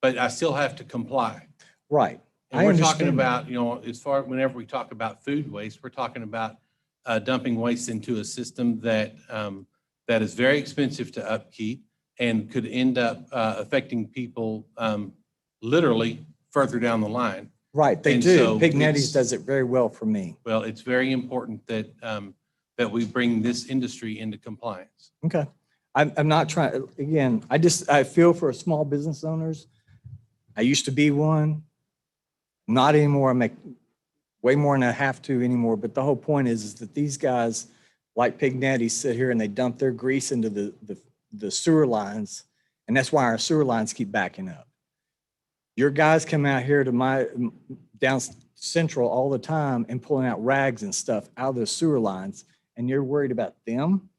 but I still have to comply.
Right.
And
I
we're talking
understand that.
about, you know, whenever we talk about food waste, we're talking about dumping waste into a system that is very expensive to upkeep and could end up affecting people literally further down the line.
Right, they
And
do.
so
Pignetti's
it's-
does it very well for me.
Well, it's very important that that we bring this industry into compliance.
Okay. I'm not trying, again, I feel for small business owners. I used to be one. Not anymore. I make way more than I have to anymore. But the whole point is that these guys like Pignetti sit here and they dump their grease into the sewer lines. And that's why our sewer lines keep backing up. Your guys come out here to down central all the time and pulling out rags and stuff out of the sewer lines, and you're worried about them?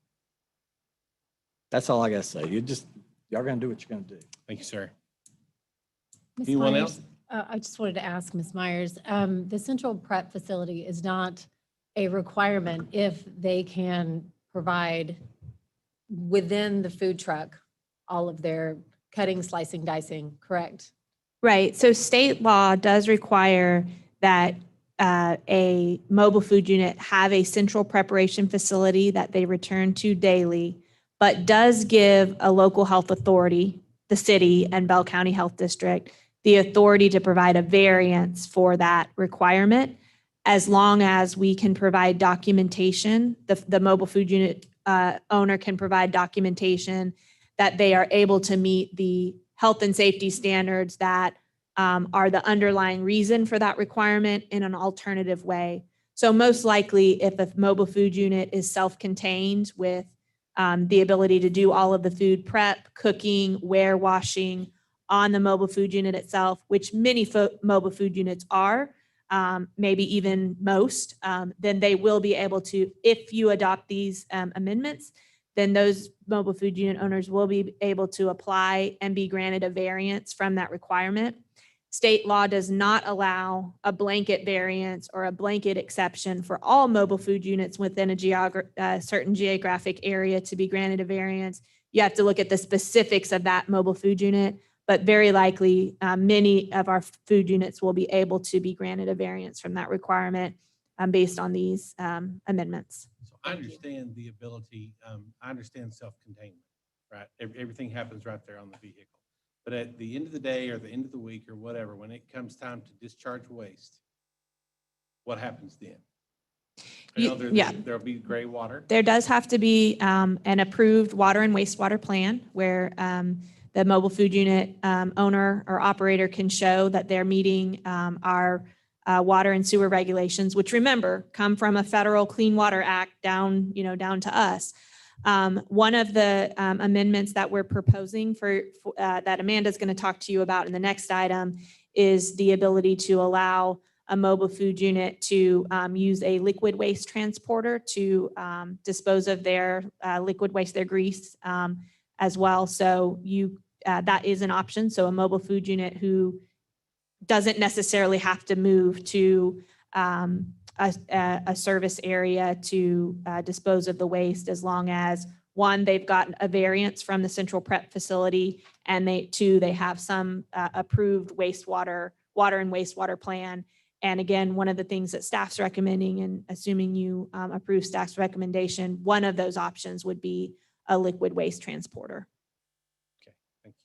That's all I gotta say. Y'all gonna do what you're gonna do.
Thank you, sir.
Ms.
Anyone
Myers,
else?
I just wanted to ask Ms. Myers, the central prep facility is not a requirement if they can provide within the food truck all of their cutting, slicing, dicing, correct?
Right. So state law does require that a mobile food unit have a central preparation facility that they return to daily, but does give a local health authority, the city and Bell County Health District, the authority to provide a variance for that requirement, as long as we can provide documentation, the mobile food unit owner can provide documentation that they are able to meet the health and safety standards that are the underlying reason for that requirement in an alternative way. So most likely, if a mobile food unit is self-contained with the ability to do all of the food prep, cooking, washing on the mobile food unit itself, which many mobile food units are, maybe even most, then they will be able to, if you adopt these amendments, then those mobile food unit owners will be able to apply and be granted a variance from that requirement. State law does not allow a blanket variance or a blanket exception for all mobile food units within a certain geographic area to be granted a variance. You have to look at the specifics of that mobile food unit, but very likely many of our food units will be able to be granted a variance from that requirement based on these amendments.
So I understand the ability, I understand self-containment, right? Everything happens right there on the vehicle. But at the end of the day or the end of the week or whatever, when it comes time to discharge waste, what happens then? I know there'll be gray water.
There does have to be an approved water and wastewater plan where the mobile food unit owner or operator can show that they're meeting our water and sewer regulations, which remember, come from a federal Clean Water Act down to us. One of the amendments that we're proposing that Amanda's going to talk to you about in the next item is the ability to allow a mobile food unit to use a liquid waste transporter to dispose of their liquid waste, their grease as well. So that is an option. So a mobile food unit who doesn't necessarily have to move to a service area to dispose of the waste, as long as one, they've got a variance from the central prep facility, and they have some approved water and wastewater plan. And again, one of the things that staff's recommending, and assuming you approve staff's recommendation, one of those options would be a liquid waste transporter.
Okay, thank you.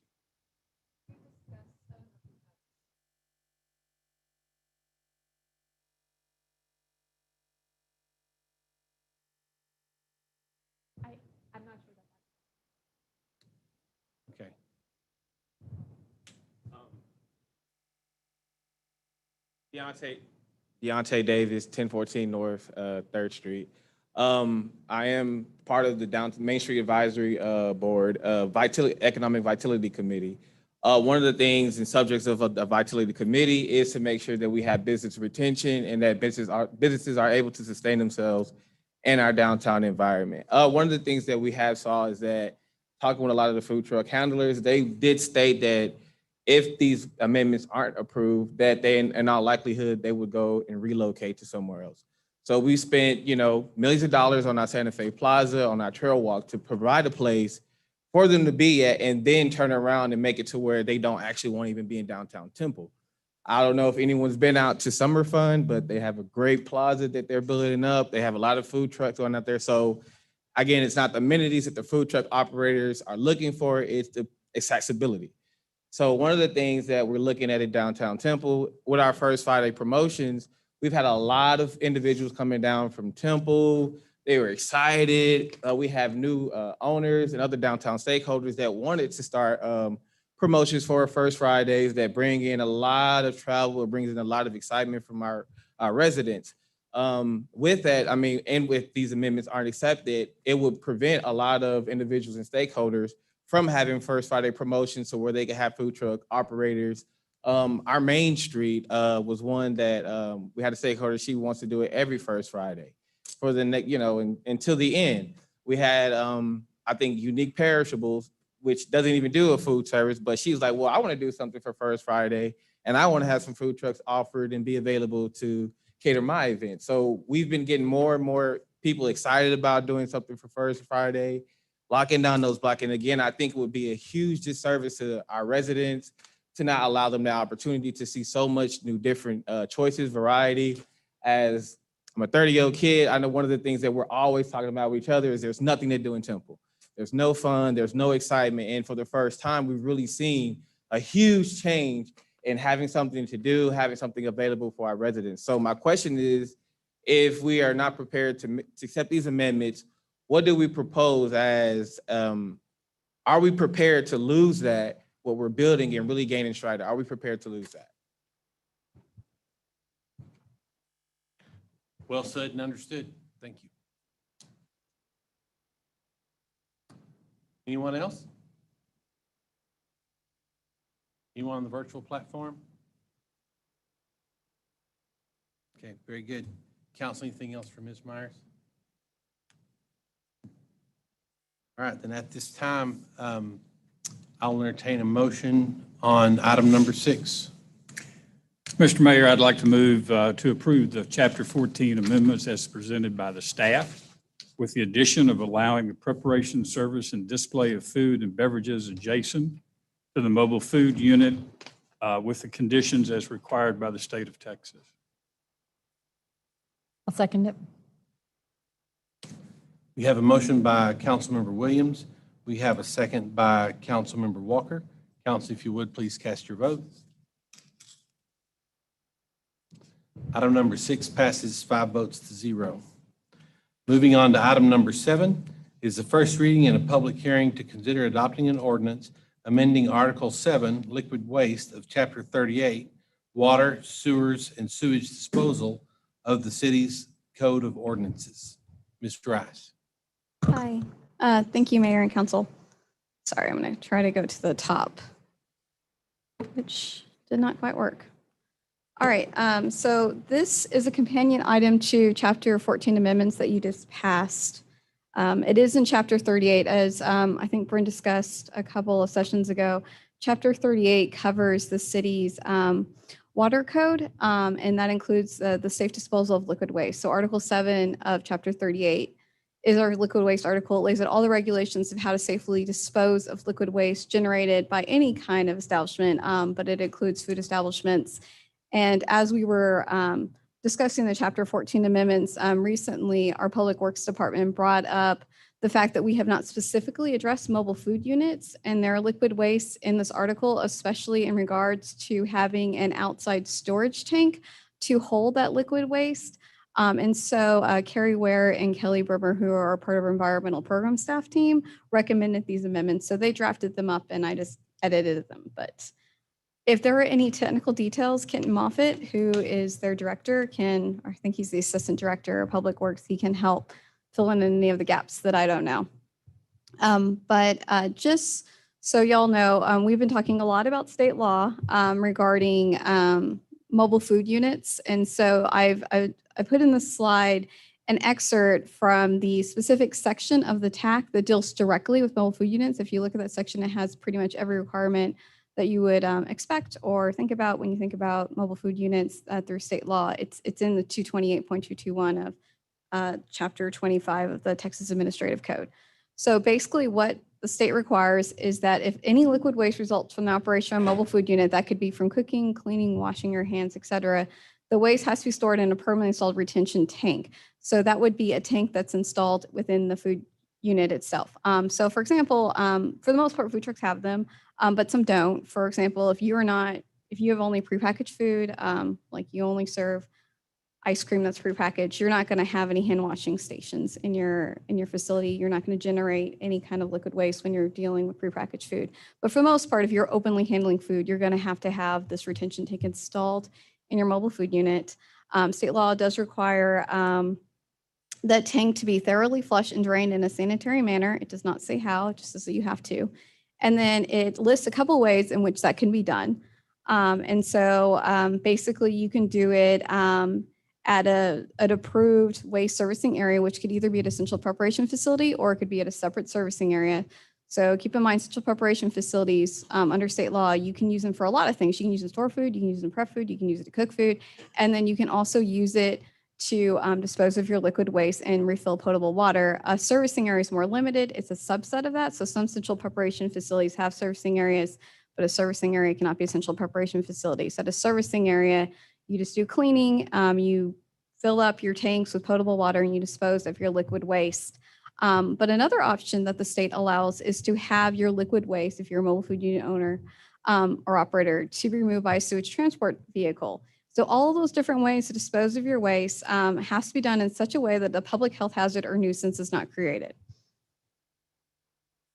I'm not sure
Okay.
Deontay Davis, 1014 North 3rd Street. I am part of the Main Street Advisory Board, Economic Vitality Committee. One of the things and subjects of a Vitality Committee is to make sure that we have business retention and that businesses are able to sustain themselves in our downtown environment. One of the things that we have saw is that talking with a lot of the food truck handlers, they did state that if these amendments aren't approved, that they, in all likelihood, they would go and relocate to somewhere else. So we spent, millions of dollars on our Santa Fe Plaza, on our trail walk to provide a place for them to be at, and then turn around and make it to where they don't actually want to even be in downtown Temple. I don't know if anyone's been out to Summer Fun, but they have a great plaza that they're building up. They have a lot of food trucks going out there. So again, it's not the amenities that the food truck operators are looking for, it's the accessibility. So one of the things that we're looking at in downtown Temple with our First Friday promotions, we've had a lot of individuals coming down from Temple. They were excited. We have new owners and other downtown stakeholders that wanted to start promotions for First Fridays that bring in a lot of travel. It brings in a lot of excitement from our residents. With that, and with these amendments aren't accepted, it would prevent a lot of individuals and stakeholders from having First Friday promotions, so where they could have food truck operators. Our Main Street was one that we had a stakeholder, she wants to do it every First Friday for the next, until the end. We had, I think, Unique Perishables, which doesn't even do a food service, but she was like, well, I want to do something for First Friday, and I want to have some food trucks offered and be available to cater my event. So we've been getting more and more people excited about doing something for First Friday, locking down those blocks. And again, I think it would be a huge disservice to our residents to not allow them the opportunity to see so much new different choices, variety. As I'm a 30-year-old kid, I know one of the things that we're always talking about with each other is there's nothing to do in Temple. There's no fun, there's no excitement. And for the first time, we've really seen a huge change in having something to do, having something available for our residents. So my question is, if we are not prepared to accept these amendments, what do we propose as, are we prepared to lose that, what we're building and really gaining stride? Are we prepared to lose that?
Well said and understood. Thank you. Anyone else? Anyone on the virtual platform? Okay, very good. Council, anything else for Ms. Myers? All right, then at this time, I'll entertain a motion on item number 6.
Mr. Mayor, I'd like to move to approve the Chapter 14 amendments as presented by the staff, with the addition of allowing the preparation, service, and display of food and beverages adjacent to the mobile food unit with the conditions as required by the state of Texas.
I'll second it.
We have a motion by Councilmember Williams. We have a second by Councilmember Walker. Council, if you would, please cast your vote. Item number 6 passes 5 votes to 0. Moving on to item number 7 is the first reading and a public hearing to consider adopting an ordinance amending Article 7, Liquid Waste of Chapter 38, Water, Sewers, and Sewage Disposal of the city's Code of Ordinances. Ms. Rice.
Hi. Thank you, Mayor and Council. Sorry, I'm going to try to go to the top, which did not quite work. All right, so this is a companion item to Chapter 14 amendments that you just passed. It is in Chapter 38, as I think Bryn discussed a couple of sessions ago. Chapter 38 covers the city's water code, and that includes the safe disposal of liquid waste. So Article 7 of Chapter 38 is our liquid waste article. It lays out all the regulations of how to safely dispose of liquid waste generated by any kind of establishment, but it includes food establishments. And as we were discussing the Chapter 14 amendments, recently our Public Works Department brought up the fact that we have not specifically addressed mobile food units and their liquid waste in this article, especially in regards to having an outside storage tank to hold that liquid waste. And so Carrie Ware and Kelly Berber, who are part of our environmental program staff team, recommended these amendments. So they drafted them up and I just edited them. But if there are any technical details, Kenton Moffitt, who is their director, I think he's the assistant director of Public Works, he can help fill in any of the gaps that I don't know. But just so y'all know, we've been talking a lot about state law regarding mobile food units. And so I put in the slide an excerpt from the specific section of the TAC that deals directly with mobile food units. If you look at that section, it has pretty much every requirement that you would expect or think about when you think about mobile food units through state law. It's in the 228.221 of Chapter 25 of the Texas Administrative Code. So basically what the state requires is that if any liquid waste results from the operation of a mobile food unit, that could be from cooking, cleaning, washing your hands, etc., the waste has to be stored in a permanently installed retention tank. So that would be a tank that's installed within the food unit itself. So for example, for the most part, food trucks have them, but some don't. For example, if you have only prepackaged food, like you only serve ice cream that's prepackaged, you're not going to have any hand washing stations in your facility. You're not going to generate any kind of liquid waste when you're dealing with prepackaged food. But for the most part, if you're openly handling food, you're going to have this retention tank installed in your mobile food unit. State law does require that tank to be thoroughly flushed and drained in a sanitary manner. It does not say how, it just says that you have to. And then it lists a couple ways in which that can be done. And so basically you can do it at an approved waste servicing area, which could either be an essential preparation facility or it could be at a separate servicing area. So keep in mind, central preparation facilities under state law, you can use them for a lot of things. You can use them to store food, you can use them to prep food, you can use it to cook food, and then you can also use it to dispose of your liquid waste and refill potable water. Servicing area is more limited. It's a subset of that. So some central preparation facilities have servicing areas, but a servicing area cannot be a central preparation facility. So at a servicing area, you just do cleaning, you fill up your tanks with potable water, and you dispose of your liquid waste. But another option that the state allows is to have your liquid waste, if you're a mobile food unit owner or operator, to be removed by a sewage transport vehicle. So all of those different ways to dispose of your waste has to be done in such a way that the public health hazard or nuisance is not created.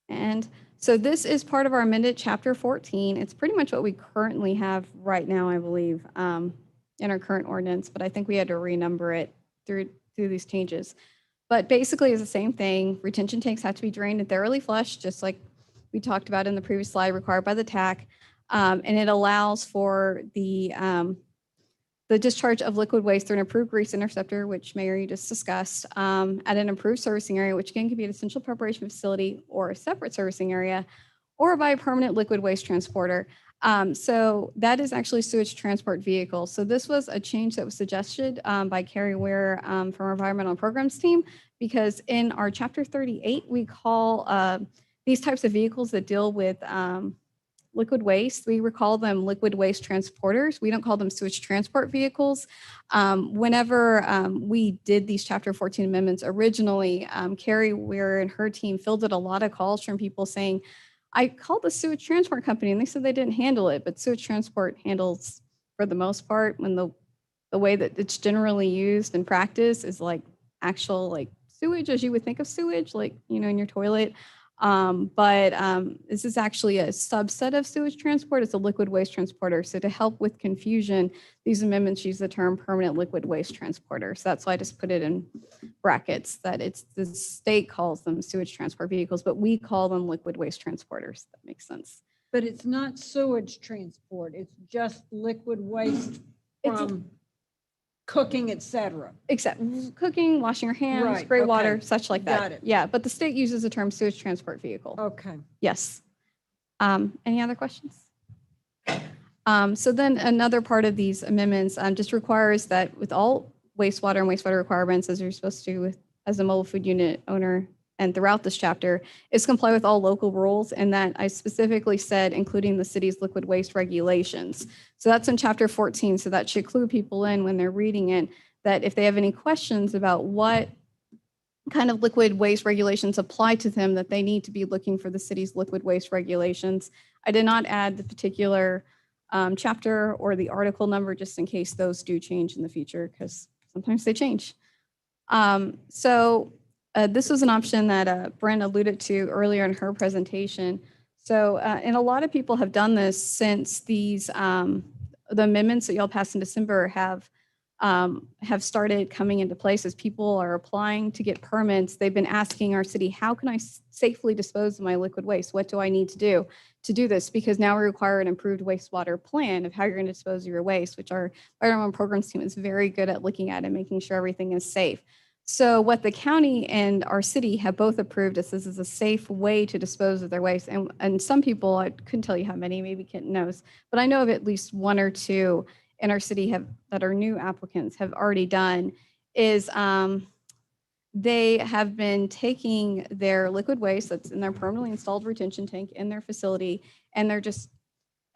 And so this is part of our amended chapter 14. It's pretty much what we currently have right now, I believe, in our current ordinance, but I think we had to renumber it through these changes. But basically it's the same thing. Retention tanks have to be drained and thoroughly flushed, just like we talked about in the previous slide, required by the TAC. And it allows for the discharge of liquid waste through an approved grease interceptor, which Mayor, you just discussed, at an approved servicing area, which again could be an essential preparation facility or a separate servicing area, or by a permanent liquid waste transporter. So that is actually sewage transport vehicle. So this was a change that was suggested by Carrie Ware from our environmental programs team, because in our chapter 38, we call these types of vehicles that deal with liquid waste, we call them liquid waste transporters. We don't call them sewage transport vehicles. Whenever we did these chapter 14 amendments originally, Carrie Ware and her team fielded a lot of calls from people saying, I called the sewage transport company and they said they didn't handle it, but sewage transport handles for the most part, when the way that it's generally used in practice is like actual like sewage as you would think of sewage, like, you know, in your toilet. But this is actually a subset of sewage transport. It's a liquid waste transporter. So to help with confusion, these amendments use the term permanent liquid waste transporter. So that's why I just put it in brackets, that it's the state calls them sewage transport vehicles, but we call them liquid waste transporters. That makes sense.
But it's not sewage transport. It's just liquid waste from cooking, et cetera.
Except cooking, washing your hands,
Right,
gray
okay.
water, such like that.
Got it.
Yeah, but the state uses the term sewage transport vehicle.
Okay.
Yes. Any other questions? So then another part of these amendments just requires that with all wastewater and wastewater requirements, as you're supposed to with, as a mobile food unit owner and throughout this chapter, is comply with all local rules. And that I specifically said, including the city's liquid waste regulations. So that's in chapter 14. So that should clue people in when they're reading it, that if they have any questions about what kind of liquid waste regulations apply to them, that they need to be looking for the city's liquid waste regulations. I did not add the particular chapter or the article number, just in case those do change in the future, because sometimes they change. This was an option that Brent alluded to earlier in her presentation. So, and a lot of people have done this since these, the amendments that y'all passed in December have started coming into place. As people are applying to get permits, they've been asking our city, how can I safely dispose of my liquid waste? What do I need to do this? Because now we require an improved wastewater plan of how you're going to dispose of your waste, which our environmental programs team is very good at looking at and making sure everything is safe. So what the county and our city have both approved is this is a safe way to dispose of their waste. And some people, I couldn't tell you how many, maybe Kent knows, but I know of at least one or two in our city that are new applicants have already done, is they have been taking their liquid waste that's in their permanently installed retention tank in their facility, and they're just,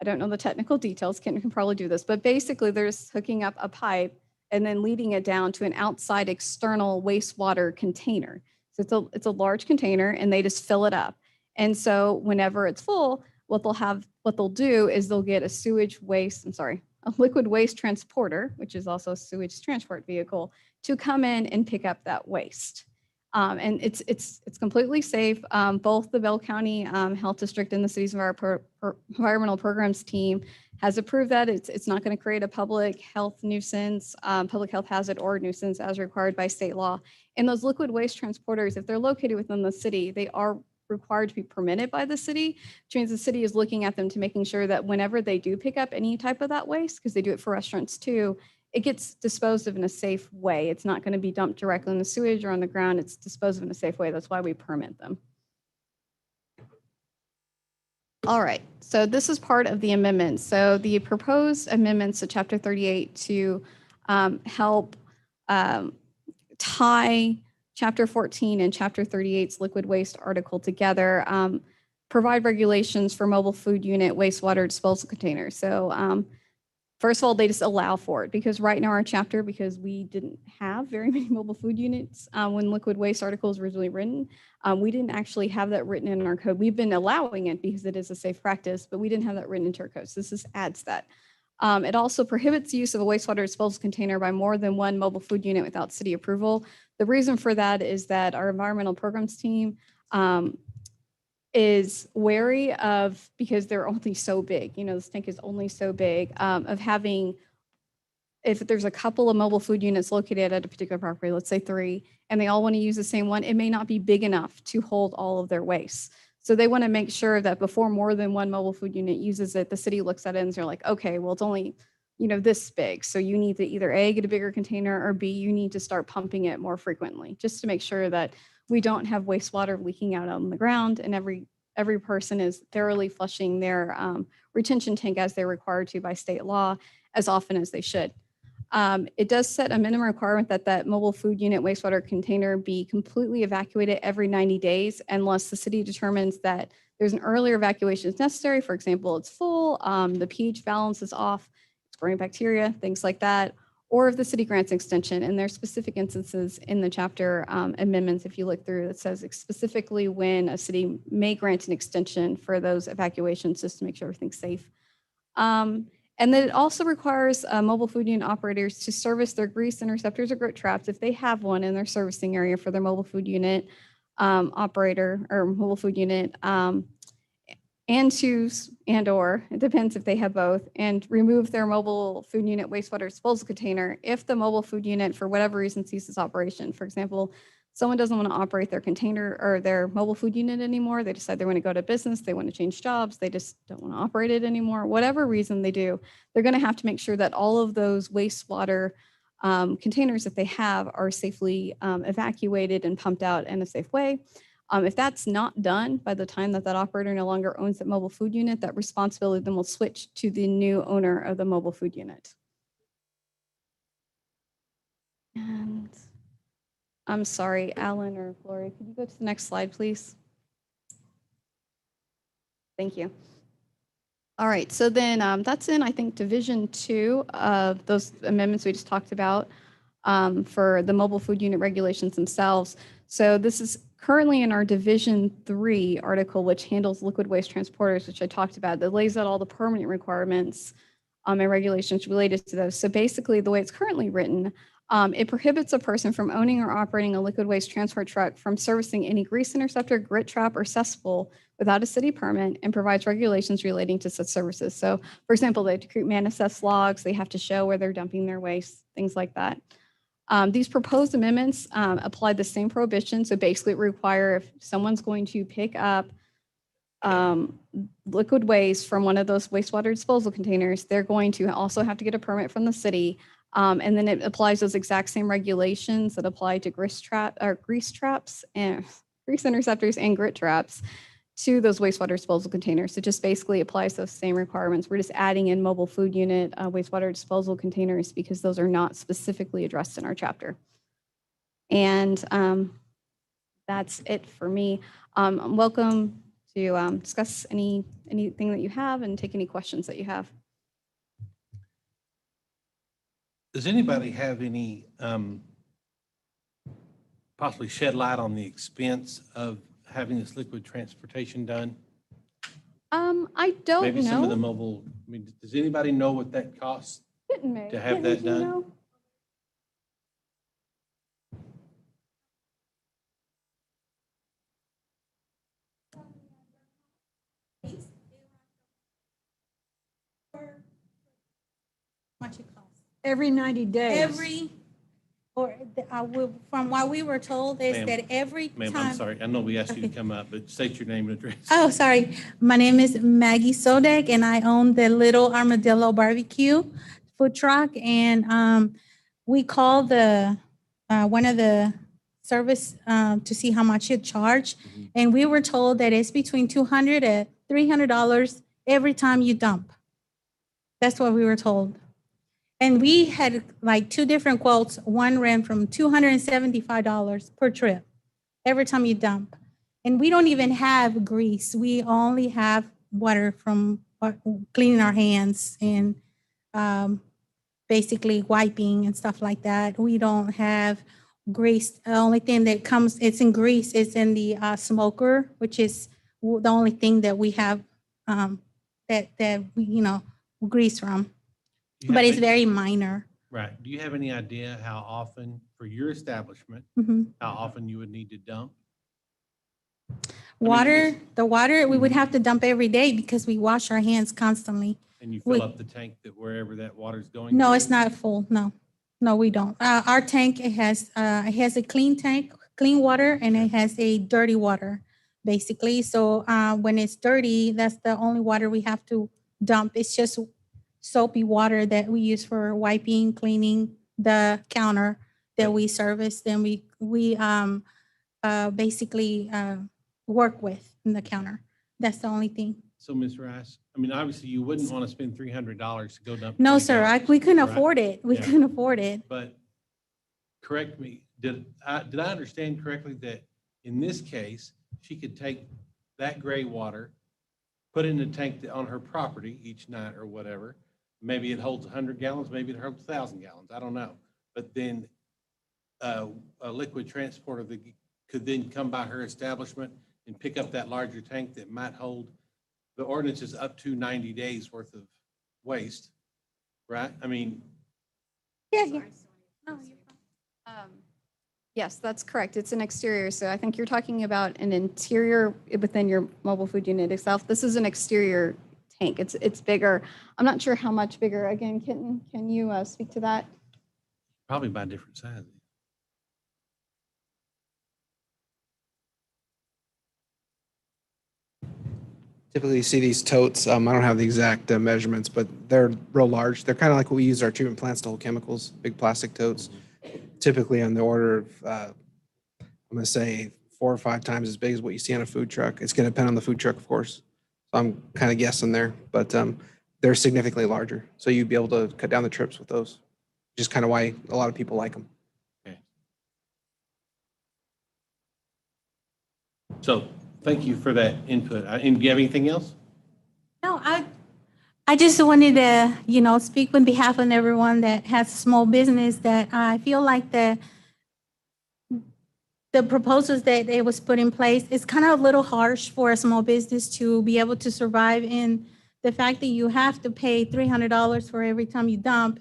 I don't know the technical details, Kent can probably do this, but basically they're just hooking up a pipe and then leading it down to an outside external wastewater container. So it's a large container, and they just fill it up. And so whenever it's full, what they'll do is they'll get a liquid waste transporter, which is also a sewage transport vehicle, to come in and pick up that waste. And it's completely safe. Both the Bell County Health District and the city's environmental programs team has approved that. It's not going to create a public health nuisance, public health hazard or nuisance as required by state law. And those liquid waste transporters, if they're located within the city, they are required to be permitted by the city, which means the city is looking at them to making sure that whenever they do pick up any type of that waste, because they do it for restaurants too, it gets disposed of in a safe way. It's not going to be dumped directly in the sewage or on the ground. It's disposed of in a safe way. That's why we permit them. All right, so this is part of the amendment. So the proposed amendments to Chapter 38 to help tie Chapter 14 and Chapter 38's liquid waste article together, provide regulations for mobile food unit wastewater disposal containers. So first of all, they just allow for it because right now our chapter, because we didn't have very many mobile food units when liquid waste article was originally written, we didn't actually have that written in our code. We've been allowing it because it is a safe practice, but we didn't have that written into our code. So this just adds that. It also prohibits the use of a wastewater disposal container by more than one mobile food unit without city approval. The reason for that is that our environmental programs team is wary of, because they're only so big, you know, this tank is only so big, of having, if there's a couple of mobile food units located at a particular property, let's say 3, and they all want to use the same one, it may not be big enough to hold all of their waste. So they want to make sure that before more than one mobile food unit uses it, the city looks at it and they're like, okay, well, it's only, you know, this big. So you need to either A, get a bigger container, or B, you need to start pumping it more frequently, just to make sure that we don't have wastewater leaking out on the ground and every person is thoroughly flushing their retention tank as they're required to by state law as often as they should. It does set a minimum requirement that that mobile food unit wastewater container be completely evacuated every 90 days unless the city determines that there's an earlier evacuation is necessary. For example, it's full, the pH balance is off, it's growing bacteria, things like that. Or if the city grants extension, and there's specific instances in the chapter amendments, if you look through, that says specifically when a city may grant an extension for those evacuations just to make sure everything's safe. And then it also requires mobile food unit operators to service their grease interceptors or grit traps if they have one in their servicing area for their mobile food unit operator or mobile food unit, or it depends if they have both, and remove their mobile food unit wastewater disposal container if the mobile food unit, for whatever reason, ceases operation. For example, someone doesn't want to operate their container or their mobile food unit anymore. They decide they want to go to business. They want to change jobs. They just don't want to operate it anymore. Whatever reason they do, they're going to have to make sure that all of those wastewater containers that they have are safely evacuated and pumped out in a safe way. If that's not done by the time that that operator no longer owns that mobile food unit, that responsibility then will switch to the new owner of the mobile food unit. And I'm sorry, Alan or Gloria, could you go to the next slide, please? Thank you. All right, so then that's in, I think, Division 2 of those amendments we just talked about for the mobile food unit regulations themselves. So this is currently in our Division 3 article, which handles liquid waste transporters, which I talked about, that lays out all the permanent requirements and regulations related to those. So basically, the way it's currently written, it prohibits a person from owning or operating a liquid waste transport truck from servicing any grease interceptor, grit trap, or cesspool without a city permit, and provides regulations relating to such services. So, for example, they have to create manifest logs, they have to show where they're dumping their waste, things like that. These proposed amendments apply the same prohibition. So basically, require if someone's going to pick up liquid waste from one of those wastewater disposal containers, they're going to also have to get a permit from the city. And then it applies those exact same regulations that apply to grease traps and grease interceptors and grit traps to those wastewater disposal containers. It just basically applies those same requirements. We're just adding in mobile food unit wastewater disposal containers because those are not specifically addressed in our chapter. And that's it for me. I'm welcome to discuss anything that you have and take any questions that you have.
Does anybody have any, possibly shed light on the expense of having this liquid transportation done?
I don't
Maybe some of the
know.
mobile, I mean, does anybody know what that costs to have
Yeah,
that
you
done?
know.
Much it costs.
Every 90 days.
From what we were told is
Ma'am.
that every time.
Ma'am, I'm sorry. I know we asked you to come up, but state your name and address.
Oh, sorry. My name is Maggie Sodek and I own the Little Armadillo Barbecue food truck. And we called one of the service to see how much it charged. And we were told that it's between $200 and $300 every time you dump. That's what we were told. And we had like two different quotes. One ran from $275 per trip every time you dump. And we don't even have grease. We only have water from cleaning our hands and basically wiping and stuff like that. We don't have grease. The only thing that comes, it's in grease, is in the smoker, which is the only thing that we have that we, grease from.
Do you
But
have
it's
any-
very minor.
Right. Do you have any idea how often, for your establishment,
Mhm.
how often you would need to dump?
The water, we would have to dump every day because we wash our hands constantly.
And you
We-
fill up the tank that wherever that water's going?
No,
to?
it's not full. No, we don't. Our tank, it has a clean tank, clean water, and it has a dirty water, basically. So when it's dirty, that's the only water we have to dump. It's just soapy water that we use for wiping, cleaning the counter that we service. Then we basically work with in the counter. That's the only thing.
So, Ms. Rice, I mean, obviously you wouldn't want to spend $300 to go dump.
No,
20
sir,
gallons,
we couldn't
right?
afford it. We
Yeah.
couldn't afford it.
But correct me, did I understand correctly that in this case, she could take that gray water, put it in a tank on her property each night or whatever? Maybe it holds 100 gallons, maybe it holds 1,000 gallons, I don't know. But then a liquid transporter that could then come by her establishment and pick up that larger tank that might hold, the ordinance is up to 90 days worth of waste, right? I mean,
Yeah.
No, you're fine. Yes, that's correct. It's an exterior. So I think you're talking about an interior within your mobile food unit itself. This is an exterior tank. It's bigger. I'm not sure how much bigger. Again, Kenton, can you speak to that?
probably by different sizes.
Typically you see these totes. I don't have the exact measurements, but they're real large. They're kind of like what we use our treatment plants to hold chemicals, big plastic totes. Typically on the order of, I'm going to say 4 or 5 times as big as what you see on a food truck. It's going to depend on the food truck, of course. So I'm kind of guessing there, but they're significantly larger. So you'd be able to cut down the trips with those. Just kind of why a lot of people like them.
So thank you for that input. And do you have anything else?
No, I just wanted to, speak on behalf of everyone that has a small business, that I feel like the proposals that it was put in place is kind of a little harsh for a small business to be able to survive, in the fact that you have to pay $300 for every time you dump,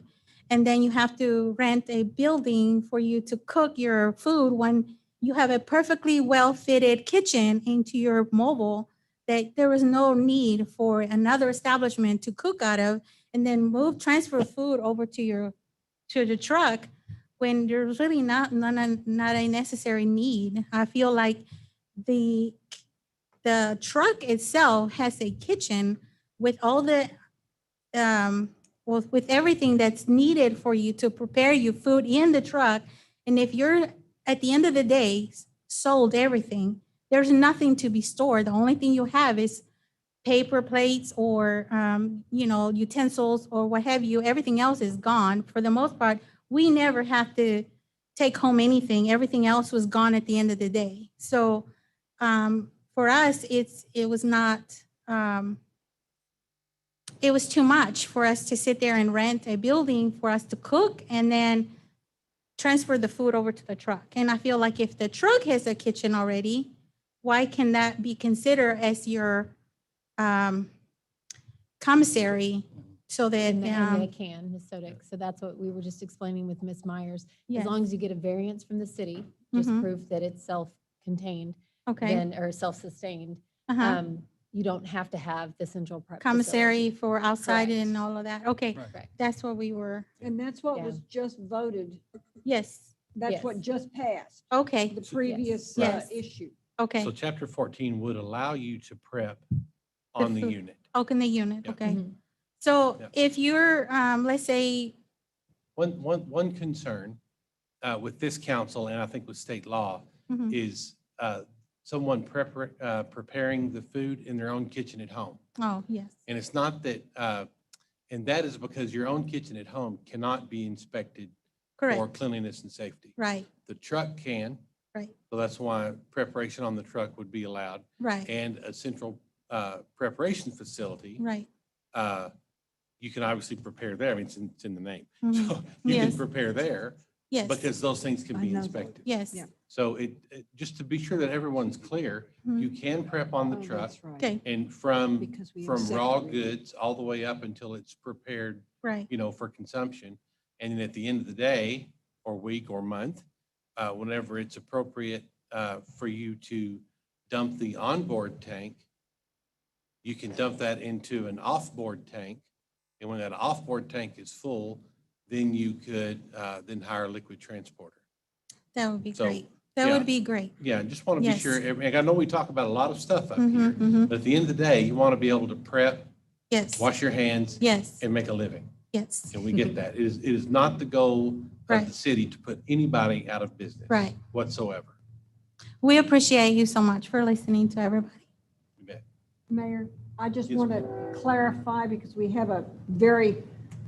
and then you have to rent a building for you to cook your food when you have a perfectly well-fitted kitchen into your mobile, that there was no need for another establishment to cook out of and then transfer food over to the truck when there's really not a necessary need. I feel like the truck itself has a kitchen with all the with everything that's needed for you to prepare your food in the truck. And if you're at the end of the day sold everything, there's nothing to be stored. The only thing you have is paper plates or, utensils or what have you. Everything else is gone. For the most part, we never have to take home anything. Everything else was gone at the end of the day. So for us, it was not, it was too much for us to sit there and rent a building for us to cook and then transfer the food over to the truck. And I feel like if the truck has a kitchen already, why can that be considered as your commissary, so that
And they can, Ms. Sodick. So that's what we were just explaining with Ms. Myers.
Yes.
As long as you get a variance from the city, just
Mhm.
proof that it's self-contained.
Okay.
Then, or self-sustained.
Uh-huh.
You don't have to have the central prep
commissary
facility.
for outside
Correct.
and all of that? Okay,
Correct.
that's what we were,
And that's what
Yeah.
was just voted.
yes,
That's what
Yes.
just passed,
okay,
the previous
Yes.
issue.
okay.
So chapter 14 would allow you to prep on the
food.
unit.
Open the unit,
Yep.
okay.
Mhm.
So
Yep.
if you're, let's say,
One concern with this council, and I think with state law,
mhm,
is someone preparing the food in their own kitchen at home.
Oh, yes,
And it's not that, and that is because your own kitchen at home cannot be inspected for
correct,
cleanliness and safety.
right,
The truck can,
right,
so that's why preparation on the truck would be allowed.
right,
And a central preparation facility,
right.
you can obviously prepare there. I mean, it's in the name.
Mhm.
So you can
Yes.
prepare there
Yes,
because those things can be inspected.
yes,
So just to be sure that everyone's clear, you can prep on the
Oh,
truck
that's right.
okay,
and from,
Because we have
from raw
separated.
goods all the way up until it's prepared,
right,
for consumption. And then at the end of the day, or week or month, whenever it's appropriate for you to dump the onboard tank, you can dump that into an off-board tank. And when that off-board tank is full, then you could then hire a liquid transporter.
that would be
So,
great. That
yeah.
would be great.
Yeah, I just want to be
Yes.
sure. I know we talk about a lot of stuff up
Mhm,
here,
mhm.
but at the end of the day, you want to be able to prep,
Yes,
wash your hands,
yes,
and make a living.
yes,
And we get that. It is not the goal of
Right.
the city to put anybody out of business
right.
whatsoever.
We appreciate you so much for listening to everybody.
You bet.
Mayor, I just
Yes,
want to clarify because we have a very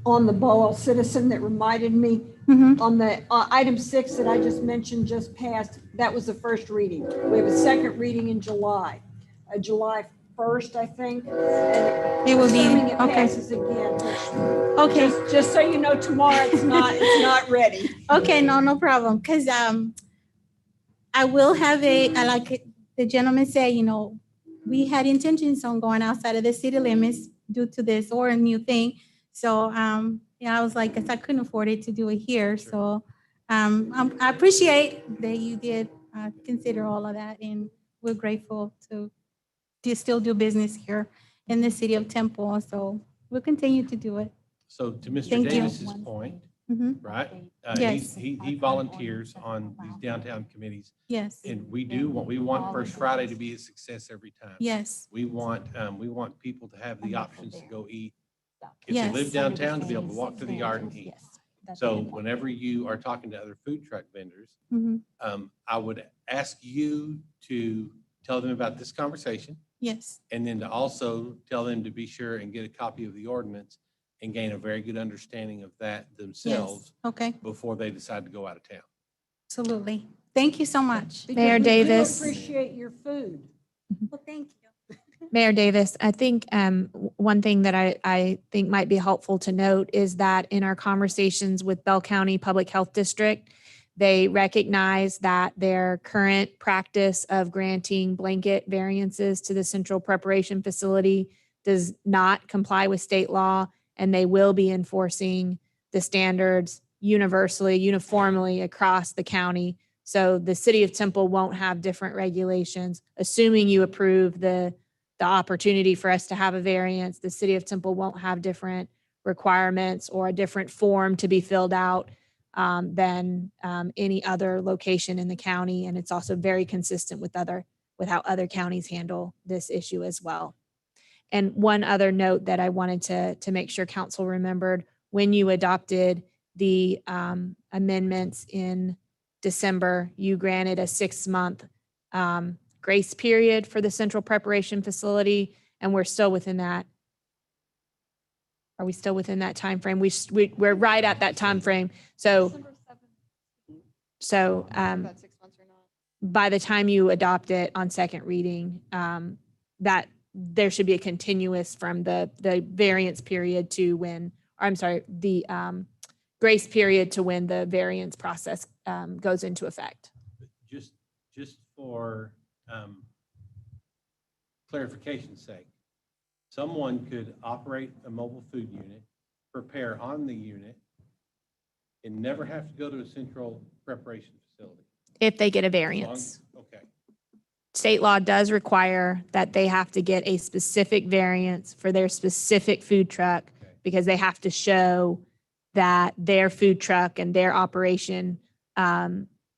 on-the-ball citizen that reminded me
Mhm.
on the item 6 that I just mentioned just passed, that was the first reading. We have a second reading in July, July 1st, I think. And
It will be,
assuming it
okay,
passes again, which,
okay,
just so you know, tomorrow it's not ready.
okay, no problem, because I will have like the gentleman said, we had intentions on going outside of the city limits due to this or a new thing. So, I was like, 'cause I couldn't afford it to do it here, so I appreciate that you did consider all of that, and we're grateful to still do business here in the city of Temple, so we'll continue to do it.
So to Mr.
Thank you.
Davis's point,
Mhm.
right?
Yes.
He volunteers on these downtown committees.
Yes,
And we want First Friday to be a success every time.
yes,
We want people to have the options to go eat. If they
Yes.
live downtown, to be able to walk to the yard and eat. So whenever you are talking to other food truck vendors,
mhm,
I would ask you to tell them about this conversation
yes,
and then to also tell them to be sure and get a copy of the ordinance and gain a very good understanding of that
yes,
themselves
okay,
before they decide to go out of town.
absolutely. Thank you so much.
Because
Mayor
we do
Davis.
appreciate your food.
Well, thank you.
Mayor Davis, I think one thing that I think might be helpful to note is that in our conversations with Bell County Public Health District, they recognize that their current practice of granting blanket variances to the central preparation facility does not comply with state law, and they will be enforcing the standards uniformly across the county. So the city of Temple won't have different regulations, assuming you approve the opportunity for us to have a variance. The city of Temple won't have different requirements or a different form to be filled out than any other location in the county. And it's also very consistent with how other counties handle this issue as well. And one other note that I wanted to make sure council remembered, when you adopted the amendments in December, you granted a 6-month grace period for the central preparation facility, and we're still within that. Are we still within that timeframe? We're right at that timeframe. So by the time you adopt it on second reading, that there should be a continuous from the variance period to when, or I'm sorry, the grace period to when the variance process goes into effect.
Just for clarification's sake, someone could operate a mobile food unit, prepare on the unit, and never have to go to a central preparation facility.
If they get a
As long-
variance.
Okay.
State law does require that they have to get a specific variance for their specific food truck because they have to show that their food truck and their operation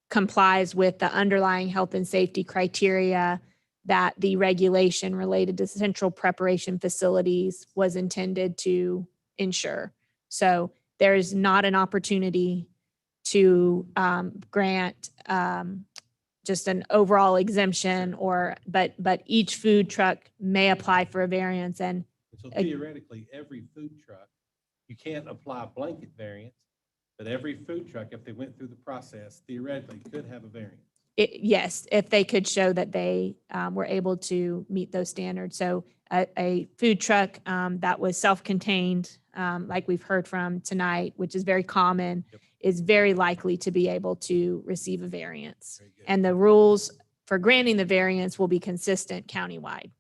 complies with the underlying health and safety criteria that the regulation related to central preparation facilities was intended to ensure. So there is not an opportunity to grant just an overall exemption but each food truck may apply for a variance and
So theoretically, every food truck, you can't apply a blanket variance, but every food truck, if they went through the process, theoretically could have a variance.
yes, if they could show that they were able to meet those standards. So a food truck that was self-contained, like we've heard from tonight, which is very common, is very likely to be able to receive a variance. And the rules for granting the variance will be consistent countywide.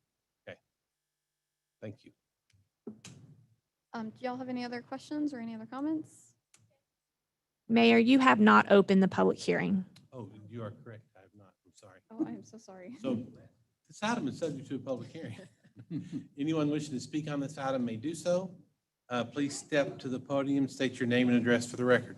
Thank you.
Do y'all have any other questions or any other comments?
Mayor, you have not opened the public hearing.
Oh, you are correct. I have not. I'm sorry.
Oh, I am so sorry.
So this item is subject to a public hearing. Anyone wishing to speak on this item may do so. Please step to the podium, state your name and address for the record.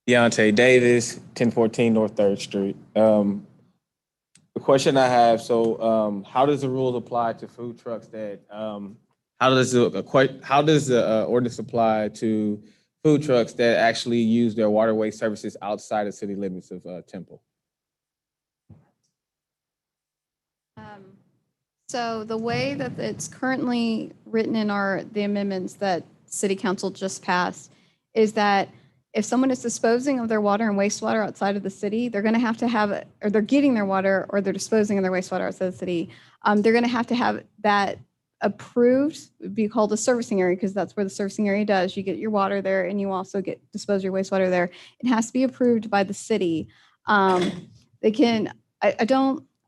Deontay Davis, 1014 North 3rd Street. The question I have, so how does the rules apply to food trucks that, how does the ordinance apply to food trucks that actually use their waterway services outside of city limits of Temple?
So the way that it's currently written in the amendments that City Council just passed is that if someone is disposing of their water and wastewater outside of the city, they're going to have, or they're getting their water or they're disposing of their wastewater outside the city, they're going to have that approved. It would be called a servicing area because that's where the servicing area does. You get your water there and you also dispose your wastewater there. It has to be approved by the city. They can, I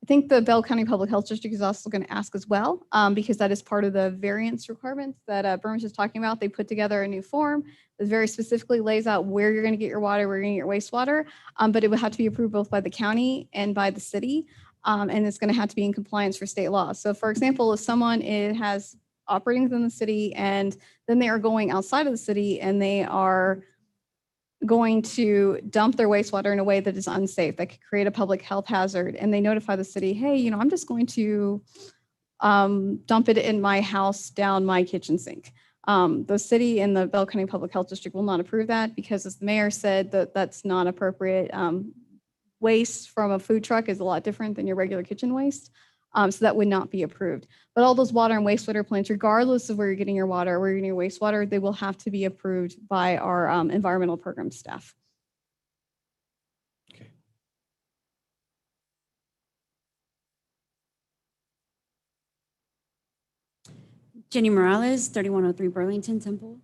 think the Bell County Public Health District is also going to ask as well, because that is part of the variance requirements that Burns is talking about. They put together a new form that very specifically lays out where you're going to get your water, where you're going to get your wastewater, but it would have to be approved both by the county and by the city, and it's going to have to be in compliance for state law. So for example, if someone has operating within the city and then they are going outside of the city and they are going to dump their wastewater in a way that is unsafe, that could create a public health hazard, and they notify the city, hey, I'm just going to dump it in my house down my kitchen sink. The city and the Bell County Public Health District will not approve that because, as the mayor said, that's not appropriate. Waste from a food truck is a lot different than your regular kitchen waste. So that would not be approved. But all those water and wastewater plants, regardless of where you're getting your water, where you're getting your wastewater, they will have to be approved by our environmental program staff.
Jenny Morales, 3103 Burlington Temple.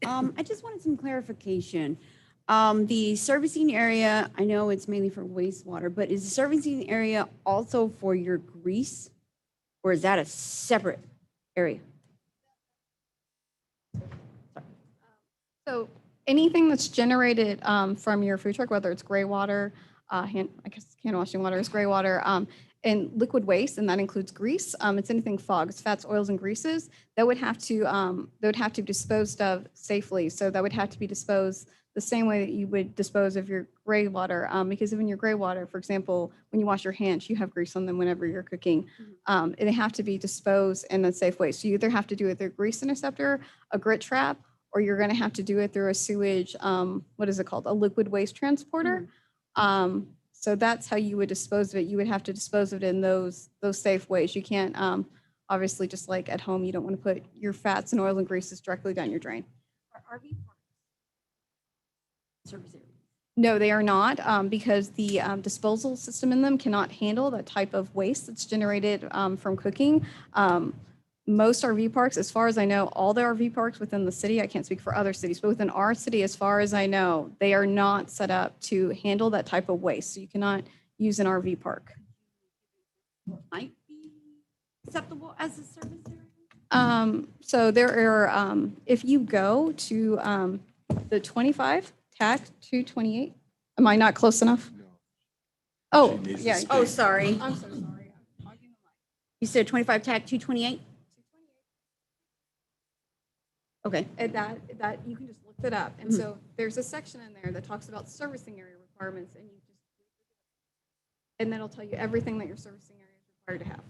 I just wanted some clarification. The servicing area, I know it's mainly for wastewater, but is the servicing area also for your grease? Or is that a separate area?
So anything that's generated from your food truck, whether it's gray water, I guess hand washing water is gray water, and liquid waste, and that includes grease. It's anything fogs, fats, oils, and greases that would have to be disposed of safely. So that would have to be disposed the same way that you would dispose of your gray water, because even your gray water, for example, when you wash your hands, you have grease on them whenever you're cooking. They have to be disposed in a safe way. So you either have to do it through a grease interceptor, a grit trap, or you're going to have to do it through a sewage, what is it called? A liquid waste transporter. So that's how you would dispose of it. You would have to dispose of it in those safe ways. You can't, obviously, just like at home, you don't want to put your fats and oils and greases directly down your drain.
Are RV parks service areas?
No, they are not, because the disposal system in them cannot handle that type of waste that's generated from cooking. Most RV parks, as far as I know, all the RV parks within the city, I can't speak for other cities, but within our city, as far as I know, they are not set up to handle that type of waste. So you cannot use an RV park.
Might be acceptable as a service area?
So there are, if you go to the 25 TAC 228, am I not close enough? Oh, yeah.
Oh, sorry.
I'm so sorry.
You said 25 TAC 228? Okay.
And that you can just look it up. And so there's a section in there that talks about servicing area requirements, and then it'll tell you everything that your servicing area is required to have.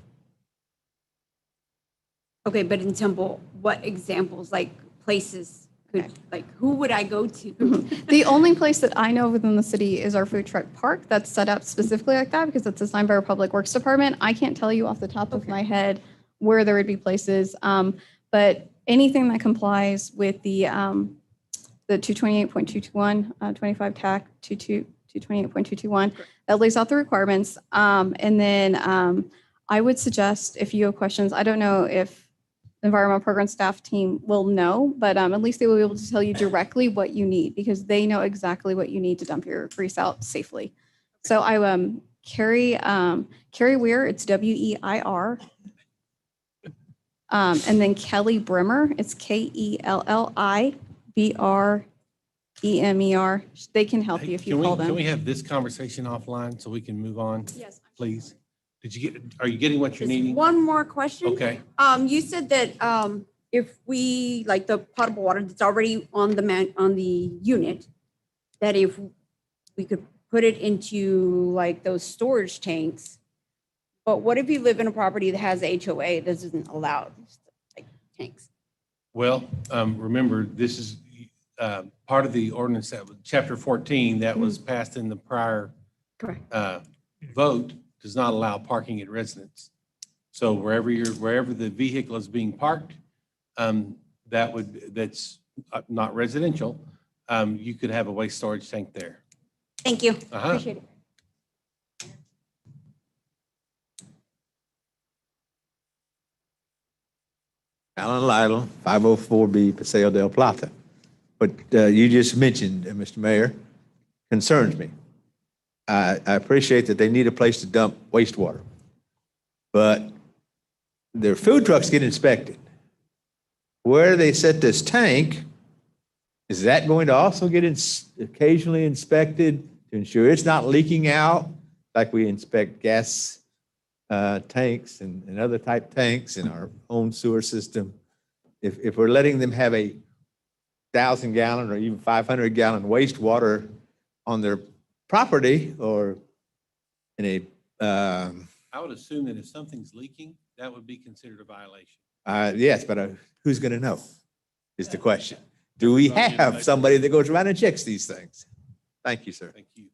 Okay, but in Temple, what examples, like places could, like, who would I go to?
The only place that I know within the city is our food truck park that's set up specifically like that because it's designed by our Public Works Department. I can't tell you off the top of my head where there would be places. But anything that complies with the 228.221, 25 TAC 228.221, that lays out the requirements. And then I would suggest if you have questions, I don't know if the environmental program staff team will know, but at least they will be able to tell you directly what you need because they know exactly what you need to dump your grease out safely. So Carrie Weir, it's WEIR. And then Kelly Bremer, it's KELLIBREMER. They can help you if you call them.
Can we have this conversation offline so we can move on?
Yes.
Please. Are you getting what you're
Just
needing?
one more question.
Okay.
You said that if we, like the potable water that's already on the unit, that if we could put it into like those storage tanks, but what if you live in a property that has HOA that doesn't allow like tanks?
Well, remember, this is part of the ordinance that was chapter 14 that was passed in the prior
Correct.
vote does not allow parking at residence. So wherever the vehicle is being parked, that's not residential, you could have a waste storage tank there.
Thank you.
Appreciate
it.
Alan Lytle, 504B Paseo del Plata. What you just mentioned, Mr. Mayor, concerns me. I appreciate that they need a place to dump wastewater, but their food trucks get inspected. Where they set this tank, is that going to also get occasionally inspected to ensure it's not leaking out like we inspect gas tanks and other type tanks in our own sewer system? If we're letting them have a 1,000-gallon or even 500-gallon wastewater on their property or in a,
I would assume that if something's leaking, that would be considered a violation.
yes, but who's going to know is the question. Do we have somebody that goes around and checks these things? Thank you, sir.
Thank you.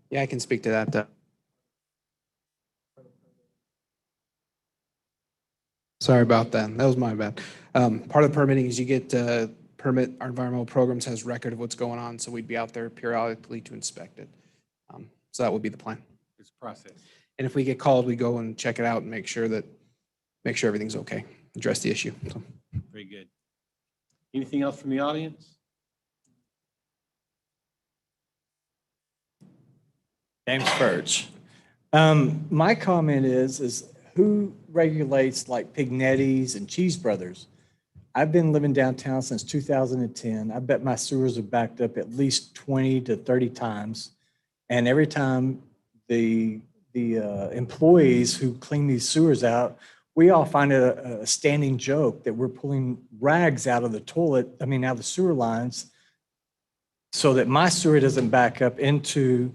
Yeah, I can speak to that. Sorry about that. That was my bad. Part of the permitting is you get permit. Our environmental programs has record of what's going on, so we'd be out there periodically to inspect it. So that would be the plan.
It's a process.
And if we get called, we go and check it out and make sure everything's okay. Address the issue. So.
Very good. Anything else from the audience?
James Birch. My comment is who regulates like Pignetti's and Cheese Brothers? I've been living downtown since 2010. I bet my sewers are backed up at least 20 to 30 times. And every time the employees who clean these sewers out, we all find it a standing joke that we're pulling rags out of the out of the sewer lines so that my sewer doesn't back up into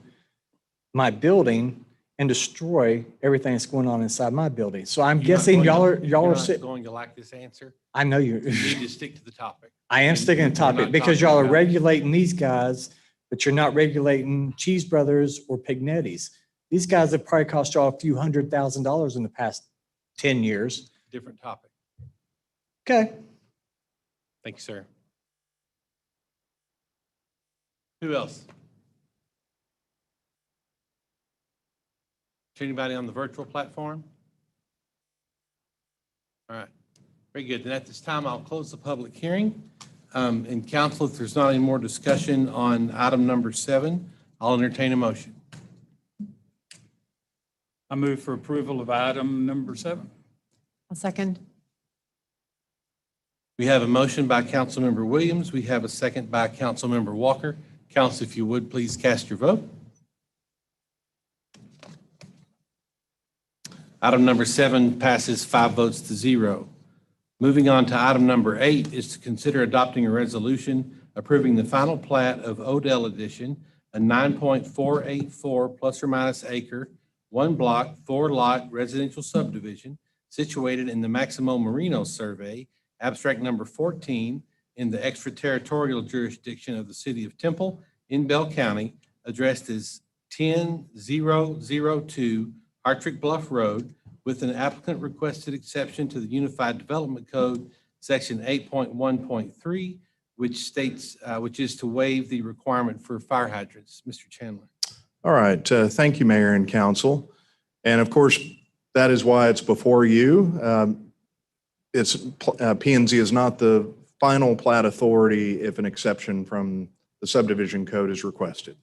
my building and destroy everything that's going on inside my building. So I'm guessing y'all are
going to like this answer.
I know you.
You need to stick to the topic.
I am sticking to the topic because y'all are regulating these guys, but you're not regulating Cheese Brothers or Pignetti's. These guys have probably cost y'all a few $100,000 in the past 10 years.
Different topic.
Okay.
Thank you, sir. Who else? Anybody on the virtual platform? All right, very good. Then at this time, I'll close the public hearing. And council, if there's not any more discussion on item number 7, I'll entertain a motion.
I move for approval of item number 7.
A second.
We have a motion by Councilmember Williams. We have a second by Councilmember Walker. Council, if you would, please cast your vote. Item number 7 passes 5 votes to 0. Moving on to item number 8 is to consider adopting a resolution approving the final plat of Odell Edition, a 9.484 plus or minus acre, 1 block, 4 lot residential subdivision situated in the Maximo Marino Survey, abstract number 14, in the extraterritorial jurisdiction of the city of Temple in Bell County, addressed as 10002 Hartrick Bluff Road, with an applicant requested exception to the Unified Development Code, section 8.1.3, which states, which is to waive the requirement for fire hydrants. Mr. Chandler.
All right, thank you, Mayor and Council. And of course, that is why it's before you. P&Z is not the final plat authority if an exception from the subdivision code is requested.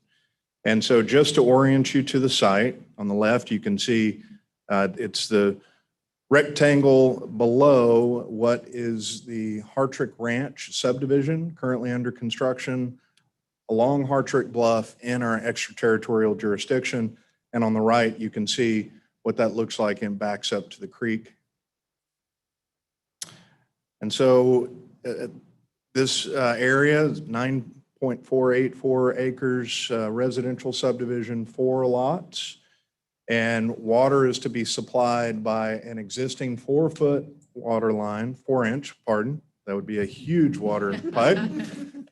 And so just to orient you to the site, on the left, you can see it's the rectangle below what is the Hartrick Ranch subdivision currently under construction along Hartrick Bluff in our extraterritorial jurisdiction. And on the right, you can see what that looks like and backs up to the creek. And so this area is 9.484 acres, residential subdivision, 4 lots. And water is to be supplied by an existing 4-foot water line, 4-inch, pardon. That would be a huge water pipe.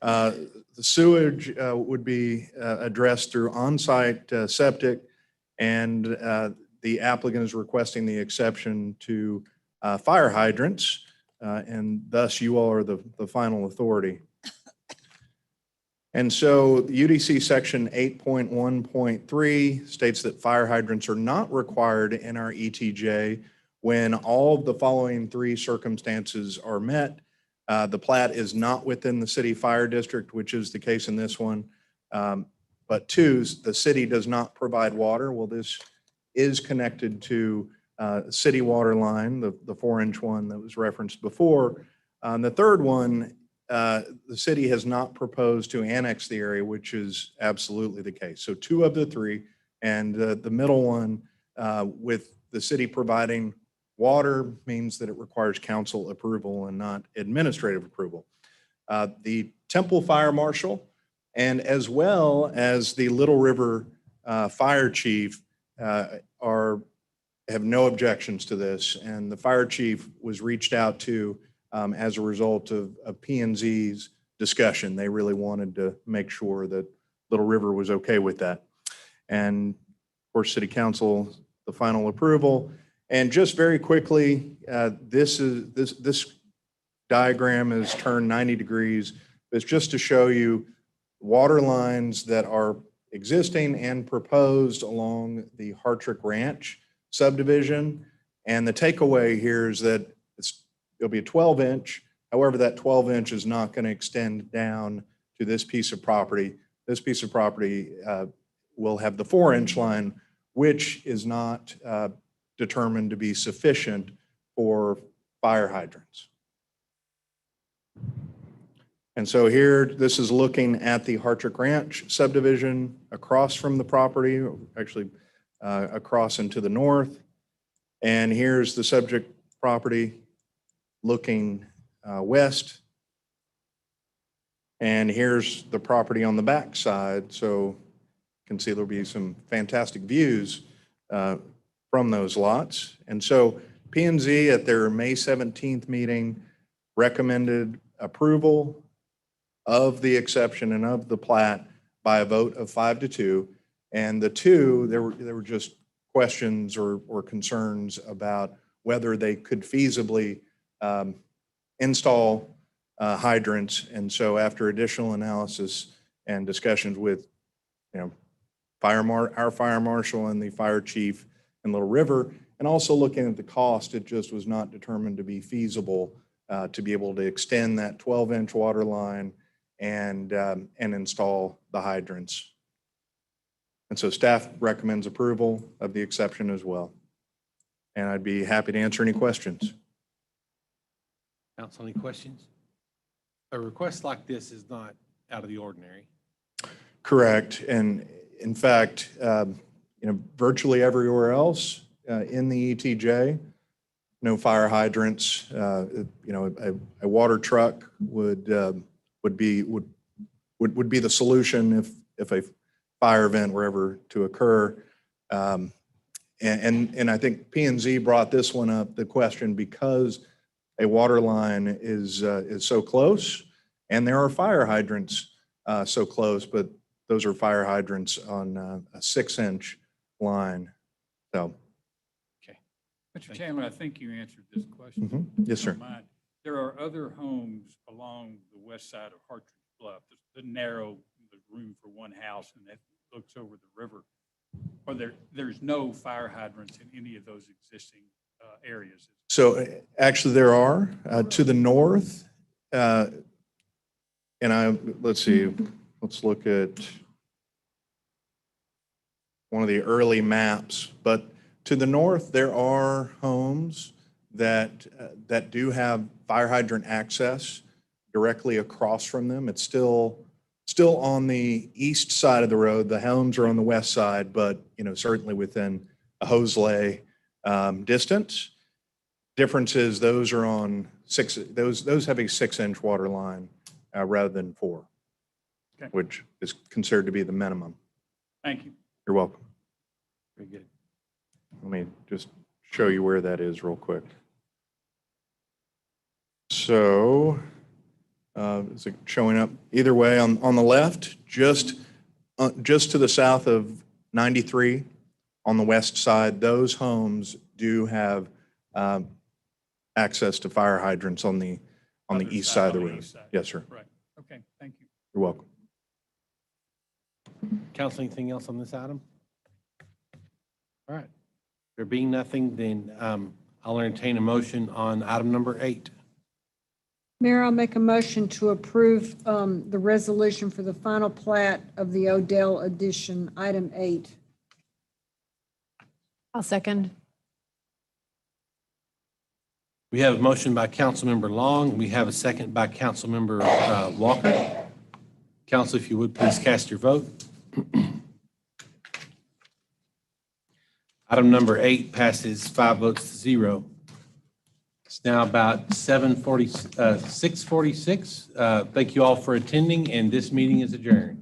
The sewage would be addressed through on-site septic, and the applicant is requesting the exception to fire hydrants, and thus you all are the final authority. And so UDC section 8.1.3 states that fire hydrants are not required in our ETJ when all of the following 3 circumstances are met. The plat is not within the city fire district, which is the case in this one. But 2, the city does not provide water. Well, this is connected to city water line, the 4-inch one that was referenced before. The third one, the city has not proposed to annex the area, which is absolutely the case. So 2 of the 3, and the middle one with the city providing water means that it requires council approval and not administrative approval. The Temple Fire Marshal and as well as the Little River Fire Chief have no objections to this. And the fire chief was reached out to as a result of P&Z's discussion. They really wanted to make sure that Little River was okay with that. And of course, City Council, the final approval. And just very quickly, this diagram is turned 90 degrees. It's just to show you water lines that are existing and proposed along the Hartrick Ranch subdivision. And the takeaway here is that it'll be a 12-inch. However, that 12-inch is not going to extend down to this piece of property. This piece of property will have the 4-inch line, which is not determined to be sufficient for fire hydrants. And so here, this is looking at the Hartrick Ranch subdivision across from the property, actually across into the north. And here's the subject property looking west. And here's the property on the back side. So you can see there'll be some fantastic views from those lots. And so P&Z at their May 17th meeting recommended approval of the exception and of the plat by a vote of 5-2. And the 2, there were just questions or concerns about whether they could feasibly install hydrants. And so after additional analysis and discussions with, our fire marshal and the fire chief in Little River, and also looking at the cost, it just was not determined to be feasible to be able to extend that 12-inch water line and install the hydrants. And so staff recommends approval of the exception as well. And I'd be happy to answer any questions.
Council, any questions? A request like this is not out of the ordinary.
Correct. And in fact, virtually everywhere else in the ETJ, no fire hydrants. A water truck would be the solution if a fire event were ever to occur. And I think P and Z brought this one up, the question, because a water line is so close, and there are fire hydrants so close, but those are fire hydrants on a 6-inch line. So,
Mr. Chandler, I think you answered this question.
Mhm. Yes, sir.
If you don't mind. There are other homes along the west side of Hartridge Bluff, the narrow, the room for one house, and that looks over the river. Or there's no fire hydrants in any of those existing areas.
so actually there are to the north. Let's see, let's look at one of the early maps, but to the north, there are homes that do have fire hydrant access directly across from them. It's still on the east side of the road. The homes are on the west side, but certainly within a hose lay distance. Difference is those are on those have a 6-inch water line rather than 4,
Okay.
which is considered to be the minimum.
Thank you.
You're welcome.
Very good.
Let me just show you where that is real quick. So, is it showing up either way on the left? Just to the south of 93 on the west side, those homes do have access to fire hydrants on the east side of the road. Yes, sir.
Right. Okay, thank you.
You're welcome.
Council, anything else on this item? All right. There being nothing, then I'll entertain a motion on item number 8.
Mayor, I'll make a motion to approve the resolution for the final plat of the Odell addition, item 8.
I'll second.
We have a motion by Councilmember Long. We have a second by Councilmember Walker. Council, if you would, please cast your vote. Item number 8 passes 5 votes to 0. It's now about 6:46. Thank you all for attending, and this meeting is adjourned.